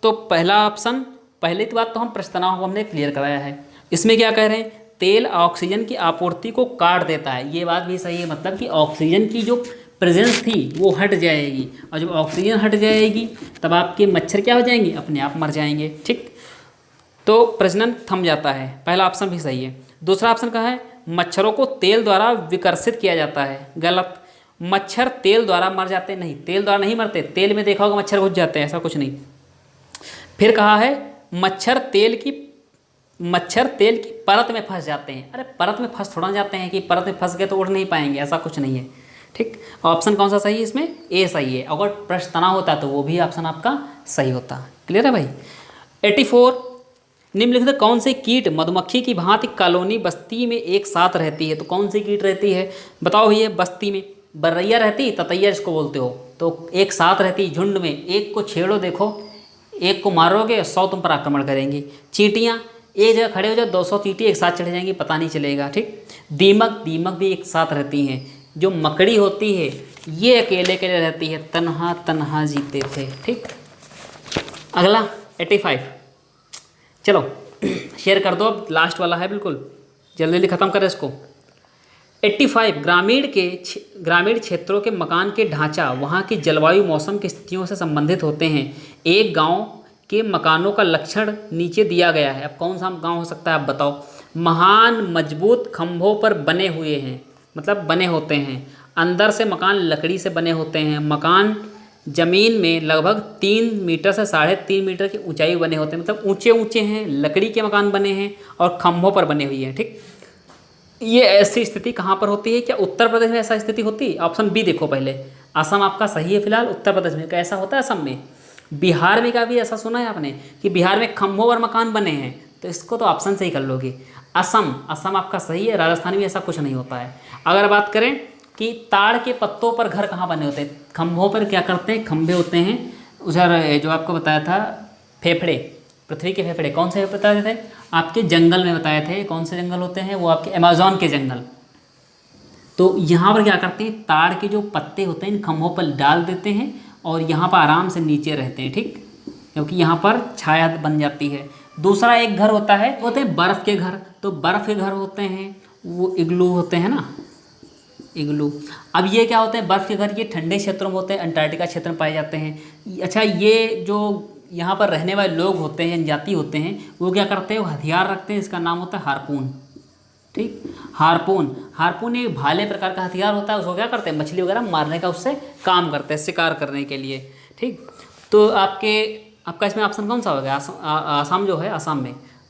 तो पहला ऑप्शन, पहली बात तो हम पृष्ठ तनाव को हमने क्लियर कराया है। इसमें क्या कह रहे हैं? तेल ऑक्सीजन की आपूर्ति को काट देता है। ये बात भी सही है, मतलब कि ऑक्सीजन की जो प्रेजेंस थी वो हट जाएगी, और जब ऑक्सीजन हट जाएगी तब आपके मच्छर क्या हो जाएंगे? अपने आप मर जाएंगे, ठीक। तो प्रजनन थम जाता है। पहला ऑप्शन भी सही है। दूसरा ऑप्शन का है मच्छरों को तेल द्वारा विकर्षित किया जाता है। गलत। मच्छर तेल द्वारा मर जाते नहीं, तेल द्वारा नहीं मरते। तेल में देखा होगा मच्छर घुस जाते हैं, ऐसा कुछ नहीं। फिर कहा है मच्छर तेल की परत में फंस जाते हैं। अरे परत में फंस थोड़ा जाते हैं कि परत में फंस गए तो उड़ नहीं पाएंगे, ऐसा कुछ नहीं है, ठीक। ऑप्शन कौन सा सही है इसमें? ए सही है। अगर पृष्ठ तनाव होता तो वो भी ऑप्शन आपका सही होता। क्लियर है भाई? निम्नलिखित कौन से कीट मधुमक्खी की भांति कॉलोनी बस्ती में एक साथ रहती है? तो कौन सी कीट रहती है बताओ ये बस्ती में? बर्रैया रहती, ततैया जिसको बोलते हो, तो एक साथ रहती झुंड में। एक को छेड़ो, देखो एक को मारोगे 100 तुम पर आक्रमण करेंगी। चींटियाँ एक जगह खड़े हो जाओ 200 चींटी एक साथ चढ़ जाएंगी, पता नहीं चलेगा। ठीक। दीमक, दीमक भी एक साथ रहती हैं। जो मकड़ी होती है ये अकेले अकेले रहती है, तन्हा तन्हा जीते थे। ठीक। अगला 85, चलो शेयर कर दो, अब लास्ट वाला है बिल्कुल, जल्दी जल्दी ख़त्म करें इसको। 85 ग्रामीण क्षेत्रों के मकान के ढांचा वहाँ की जलवायु मौसम की स्थितियों से संबंधित होते हैं। एक गांव के मकानों का लक्षण नीचे दिया गया है। अब कौन सा गांव हो सकता है आप बताओ? महान मजबूत खंभों पर बने हुए हैं, मतलब बने होते हैं। अंदर से मकान लकड़ी से बने होते हैं। मकान ज़मीन में लगभग 3 मीटर से 3.5 मीटर की ऊंचाई बने होते हैं, मतलब ऊंचे ऊंचे हैं, लकड़ी के मकान बने हैं और खंभों पर बने हुए हैं। ठीक। ये ऐसी स्थिति कहाँ पर होती है? क्या उत्तर प्रदेश में ऐसा स्थिति होती है? ऑप्शन बी देखो पहले, असम आपका सही है फिलहाल। उत्तर प्रदेश में कैसा होता है? असम में। बिहार में का भी ऐसा सुना है आपने कि बिहार में खंभों पर मकान बने हैं? तो इसको तो ऑप्शन से ही कर लोगे। असम, असम आपका सही है। राजस्थान में ऐसा कुछ नहीं होता है। अगर बात करें कि ताड़ के पत्तों पर घर कहाँ बने होते हैं? खंभों पर क्या करते हैं? खंभे होते हैं उधर, जो आपको बताया था फेफड़े, पृथ्वी के फेफड़े कौन से बताए थे आपके? जंगल में बताए थे। कौन से जंगल होते हैं? वो आपके अमेज़न के जंगल। तो यहाँ पर क्या करते हैं? ताड़ के जो पत्ते होते हैं इन खंभों पर डाल देते हैं और यहाँ पर आराम से नीचे रहते हैं। ठीक। क्योंकि यहाँ पर छाया बन जाती है। दूसरा एक घर होता है, होते हैं बर्फ़ के घर। तो बर्फ़ के घर होते हैं वो इग्लू होते हैं ना, इग्लू। अब ये क्या होते हैं? बर्फ़ के घर ये ठंडे क्षेत्रों में होते हैं, अंटार्कटिका क्षेत्र में पाए जाते हैं। अच्छा, ये जो यहाँ पर रहने वाले लोग होते हैं, जनजाति होते हैं, वो क्या करते हैं? वो हथियार रखते हैं, इसका नाम होता है हारपून। ठीक। हारपून, हारपून एक भाले प्रकार का हथियार होता है। उसको क्या करते हैं? मछली वगैरह मारने का उससे काम करते हैं, शिकार करने के लिए। ठीक। तो आपका इसमें ऑप्शन कौन सा होगा? आसाम जो है,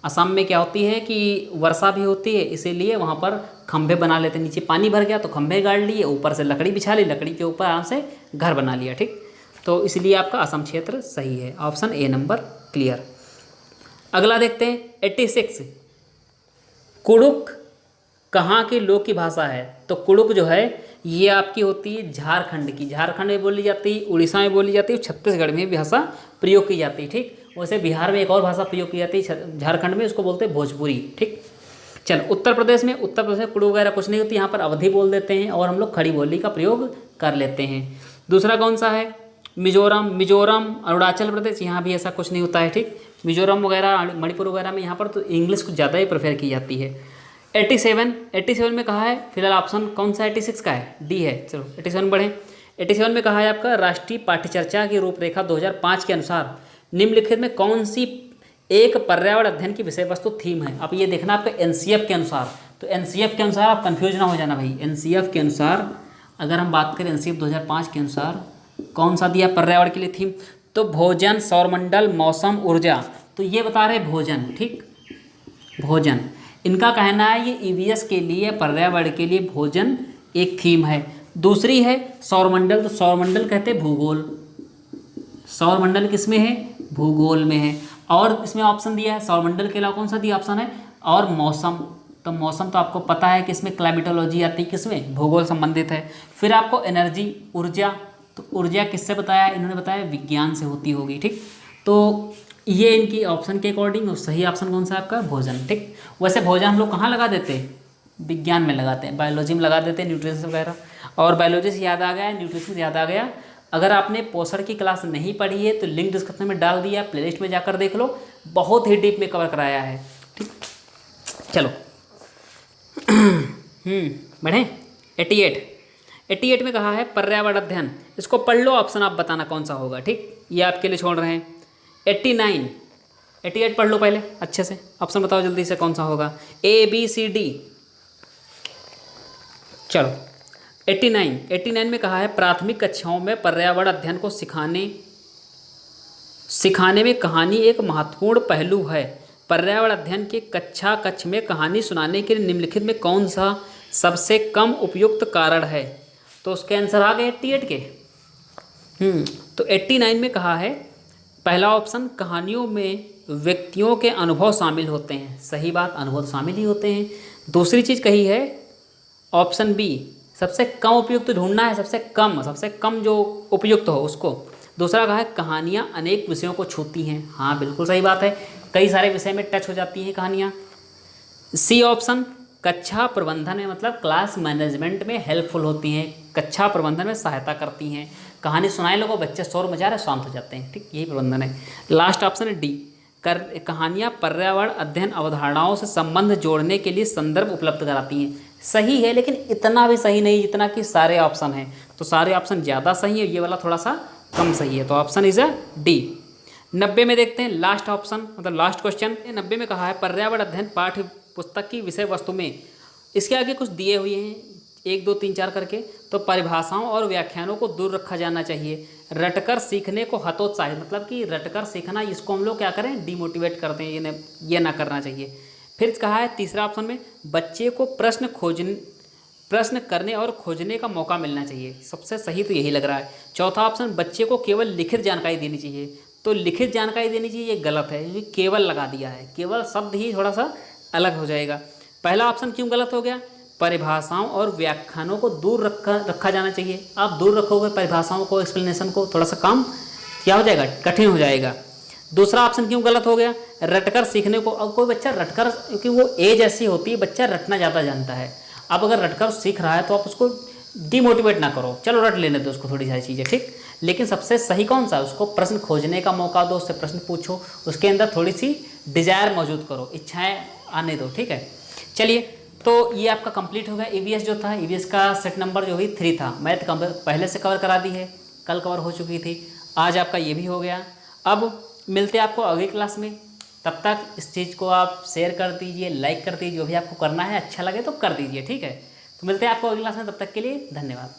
असम में क्या होती है कि वर्षा भी होती है, इसीलिए वहाँ पर खंभे बना लेते हैं। नीचे पानी भर गया तो खंभे गाड़ लिए, ऊपर से लकड़ी बिछा ली, लकड़ी के ऊपर आराम से घर बना लिया। ठीक। तो इसलिए आपका असम क्षेत्र सही है, ऑप्शन ए नंबर क्लियर। अगला देखते हैं 86, कुड़ुक कहाँ के लोक की भाषा है? तो कुड़ुक जो है ये आपकी होती है झारखंड की। झारखंड में बोली जाती है, उड़ीसा में बोली जाती है, छत्तीसगढ़ में भाषा प्रयोग की जाती है। ठीक। वैसे बिहार में एक और भाषा प्रयोग की जाती है झारखंड में, उसको बोलते हैं भोजपुरी। ठीक। चलो उत्तर प्रदेश में कुड़ुक वगैरह कुछ नहीं होती, यहाँ पर अवधी बोल देते हैं और हम लोग खड़ी बोली का प्रयोग कर लेते हैं। दूसरा कौन सा है? मिजोरम, अरुणाचल प्रदेश, यहाँ भी ऐसा कुछ नहीं होता है। ठीक। मिजोरम वगैरह, मणिपुर वगैरह में यहाँ पर तो इंग्लिश कुछ ज़्यादा ही प्रेफर की जाती है। 87 में कहा है फिलहाल ऑप्शन कौन सा? 86 का है, डी है। चलो 87 बढ़ें। 87 में कहा है आपका राष्ट्रीय पाठ्यचर्या की रूपरेखा 2005 के अनुसार निम्नलिखित में कौन सी एक पर्यावरण अध्ययन की विषय वस्तु थीम है? अब ये देखना आपका एनसीएफ के अनुसार। तो एनसीएफ के अनुसार आप कंफ्यूज ना हो जाना भाई। एनसीएफ के अनुसार अगर हम बात करें, एनसीएफ 2005 के अनुसार कौन सा दिया पर्यावरण के लिए थीम? तो भोजन, सौरमंडल, मौसम, ऊर्जा। तो ये बता रहे भोजन। ठीक। भोजन, इनका कहना है ये ईवीएस के लिए, पर्यावरण के लिए भोजन एक थीम है। दूसरी है सौरमंडल। तो सौरमंडल कहते हैं भूगोल। सौरमंडल किस में है? भूगोल में है। और इसमें ऑप्शन दिया है सौरमंडल के अलावा कौन सा दिया ऑप्शन है? और मौसम। तो मौसम तो आपको पता है कि इसमें क्लाइमेटोलॉजी आती है, किसमें? भूगोल संबंधित है। फिर आपको एनर्जी, ऊर्जा। तो ऊर्जा किससे बताया? इन्होंने बताया विज्ञान से होती होगी। ठीक। तो ये इनकी ऑप्शन के अकॉर्डिंग और सही ऑप्शन कौन सा है आपका? भोजन। ठीक। वैसे भोजन हम लोग कहाँ लगा देते हैं? विज्ञान में लगाते हैं, बायोलॉजी में लगा देते हैं, न्यूट्रिशन वगैरह। और बायोलॉजी से याद आ गया, न्यूट्रिशन से याद आ गया, अगर आपने पोषण की क्लास नहीं पढ़ी है तो लिंक डिस्क्रिप्शन में डाल दिया, प्लेलिस्ट में जाकर देख लो, बहुत ही डीप में कवर कराया है। ठीक। चलो बढ़ें। 88 में कहा है पर्यावरण अध्ययन। इसको पढ़ लो, ऑप्शन आप बताना कौन सा होगा। ठीक। ये आपके लिए छोड़ रहे हैं। 88 पढ़ लो पहले अच्छे से, ऑप्शन बताओ जल्दी से कौन सा होगा? A B C D। चलो 89 में कहा है प्राथमिक कक्षाओं में पर्यावरण अध्ययन को सिखाने में कहानी एक महत्वपूर्ण पहलू है। पर्यावरण अध्ययन के कक्ष में कहानी सुनाने के लिए निम्नलिखित में कौन सा सबसे कम उपयुक्त कारण है? तो उसके आंसर आ गए 88 के। तो 89 में कहा है पहला ऑप्शन कहानियों में व्यक्तियों के अनुभव शामिल होते हैं। सही बात, अनुभव तो शामिल ही होते हैं। दूसरी चीज़ कही है ऑप्शन बी, सबसे कम उपयुक्त ढूंढना है, सबसे कम जो उपयुक्त हो उसको। दूसरा कहा है कहानियाँ अनेक विषयों को छूती हैं। हाँ बिल्कुल सही बात है, कई सारे विषय में टच हो जाती हैं कहानियाँ। सी ऑप्शन, कक्षा प्रबंधन में मतलब क्लास मैनेजमेंट में हेल्पफुल होती हैं, कक्षा प्रबंधन में सहायता करती हैं। कहानी सुनाए लोगों, बच्चे शोर मचा रहे शांत हो जाते हैं, ठीक, यही प्रबंधन है। लास्ट ऑप्शन है डी, कहानियाँ पर्यावरण अध्ययन अवधारणाओं से संबंध जोड़ने के लिए संदर्भ उपलब्ध कराती हैं। सही है, लेकिन इतना भी सही नहीं जितना कि सारे ऑप्शन हैं। तो सारे ऑप्शन ज़्यादा सही है, ये वाला थोड़ा सा कम सही है, तो ऑप्शन इज अ डी। 90 में देखते हैं लास्ट ऑप्शन, मतलब लास्ट क्वेश्चन। 90 में कहा है पर्यावरण अध्ययन पाठ्य पुस्तक की विषय वस्तु में, इसके आगे कुछ दिए हुए हैं 1 2 3 4 करके। तो परिभाषाओं और व्याख्यानों को दूर रखा जाना चाहिए, रटकर सीखने को हतोत्साहित, मतलब कि रटकर सीखना इसको हम लोग क्या करें, डिमोटिवेट कर दें, ये ना करना चाहिए। फिर कहा है तीसरा ऑप्शन में बच्चे को प्रश्न करने और खोजने का मौका मिलना चाहिए। सबसे सही तो यही लग रहा है। चौथा ऑप्शन, बच्चे को केवल लिखित जानकारी देनी चाहिए। तो लिखित जानकारी देनी चाहिए, ये गलत है, क्योंकि केवल लगा दिया है, केवल शब्द ही थोड़ा सा अलग हो जाएगा। पहला ऑप्शन क्यों गलत हो गया, परिभाषाओं और व्याख्यानों को दूर रखा जाना चाहिए। आप दूर रखोगे परिभाषाओं को, एक्सप्लेनेशन को, थोड़ा सा काम क्या हो जाएगा, कठिन हो जाएगा। दूसरा ऑप्शन क्यों गलत हो गया, रटकर सीखने को। अब कोई बच्चा रटकर, क्योंकि वो एज ऐसी होती है, बच्चा रटना ज़्यादा जानता है। अब अगर रटकर सीख रहा है तो आप उसको डिमोटिवेट ना करो, चलो रट लेने दो उसको थोड़ी सारी चीज़ें, ठीक। लेकिन सबसे सही कौन सा, उसको प्रश्न खोजने का मौका दो, उससे प्रश्न पूछो, उसके अंदर थोड़ी सी डिजायर मौजूद करो, इच्छाएं आने दो, ठीक है। चलिए, तो ये आपका कंप्लीट हो गया। ईवीएस जो था, ईवीएस का सेट नंबर जो भी 3 था, मैथ पहले से कवर करा दी है, कल कवर हो चुकी थी, आज आपका ये भी हो गया। अब मिलते हैं आपको अगली क्लास में, तब तक इस चीज़ को आप शेयर कर दीजिए, लाइक कर दीजिए, जो भी आपको करना है, अच्छा लगे तो कर दीजिए, ठीक है। तो मिलते हैं आपको अगली क्लास में, तब तक के लिए धन्यवाद।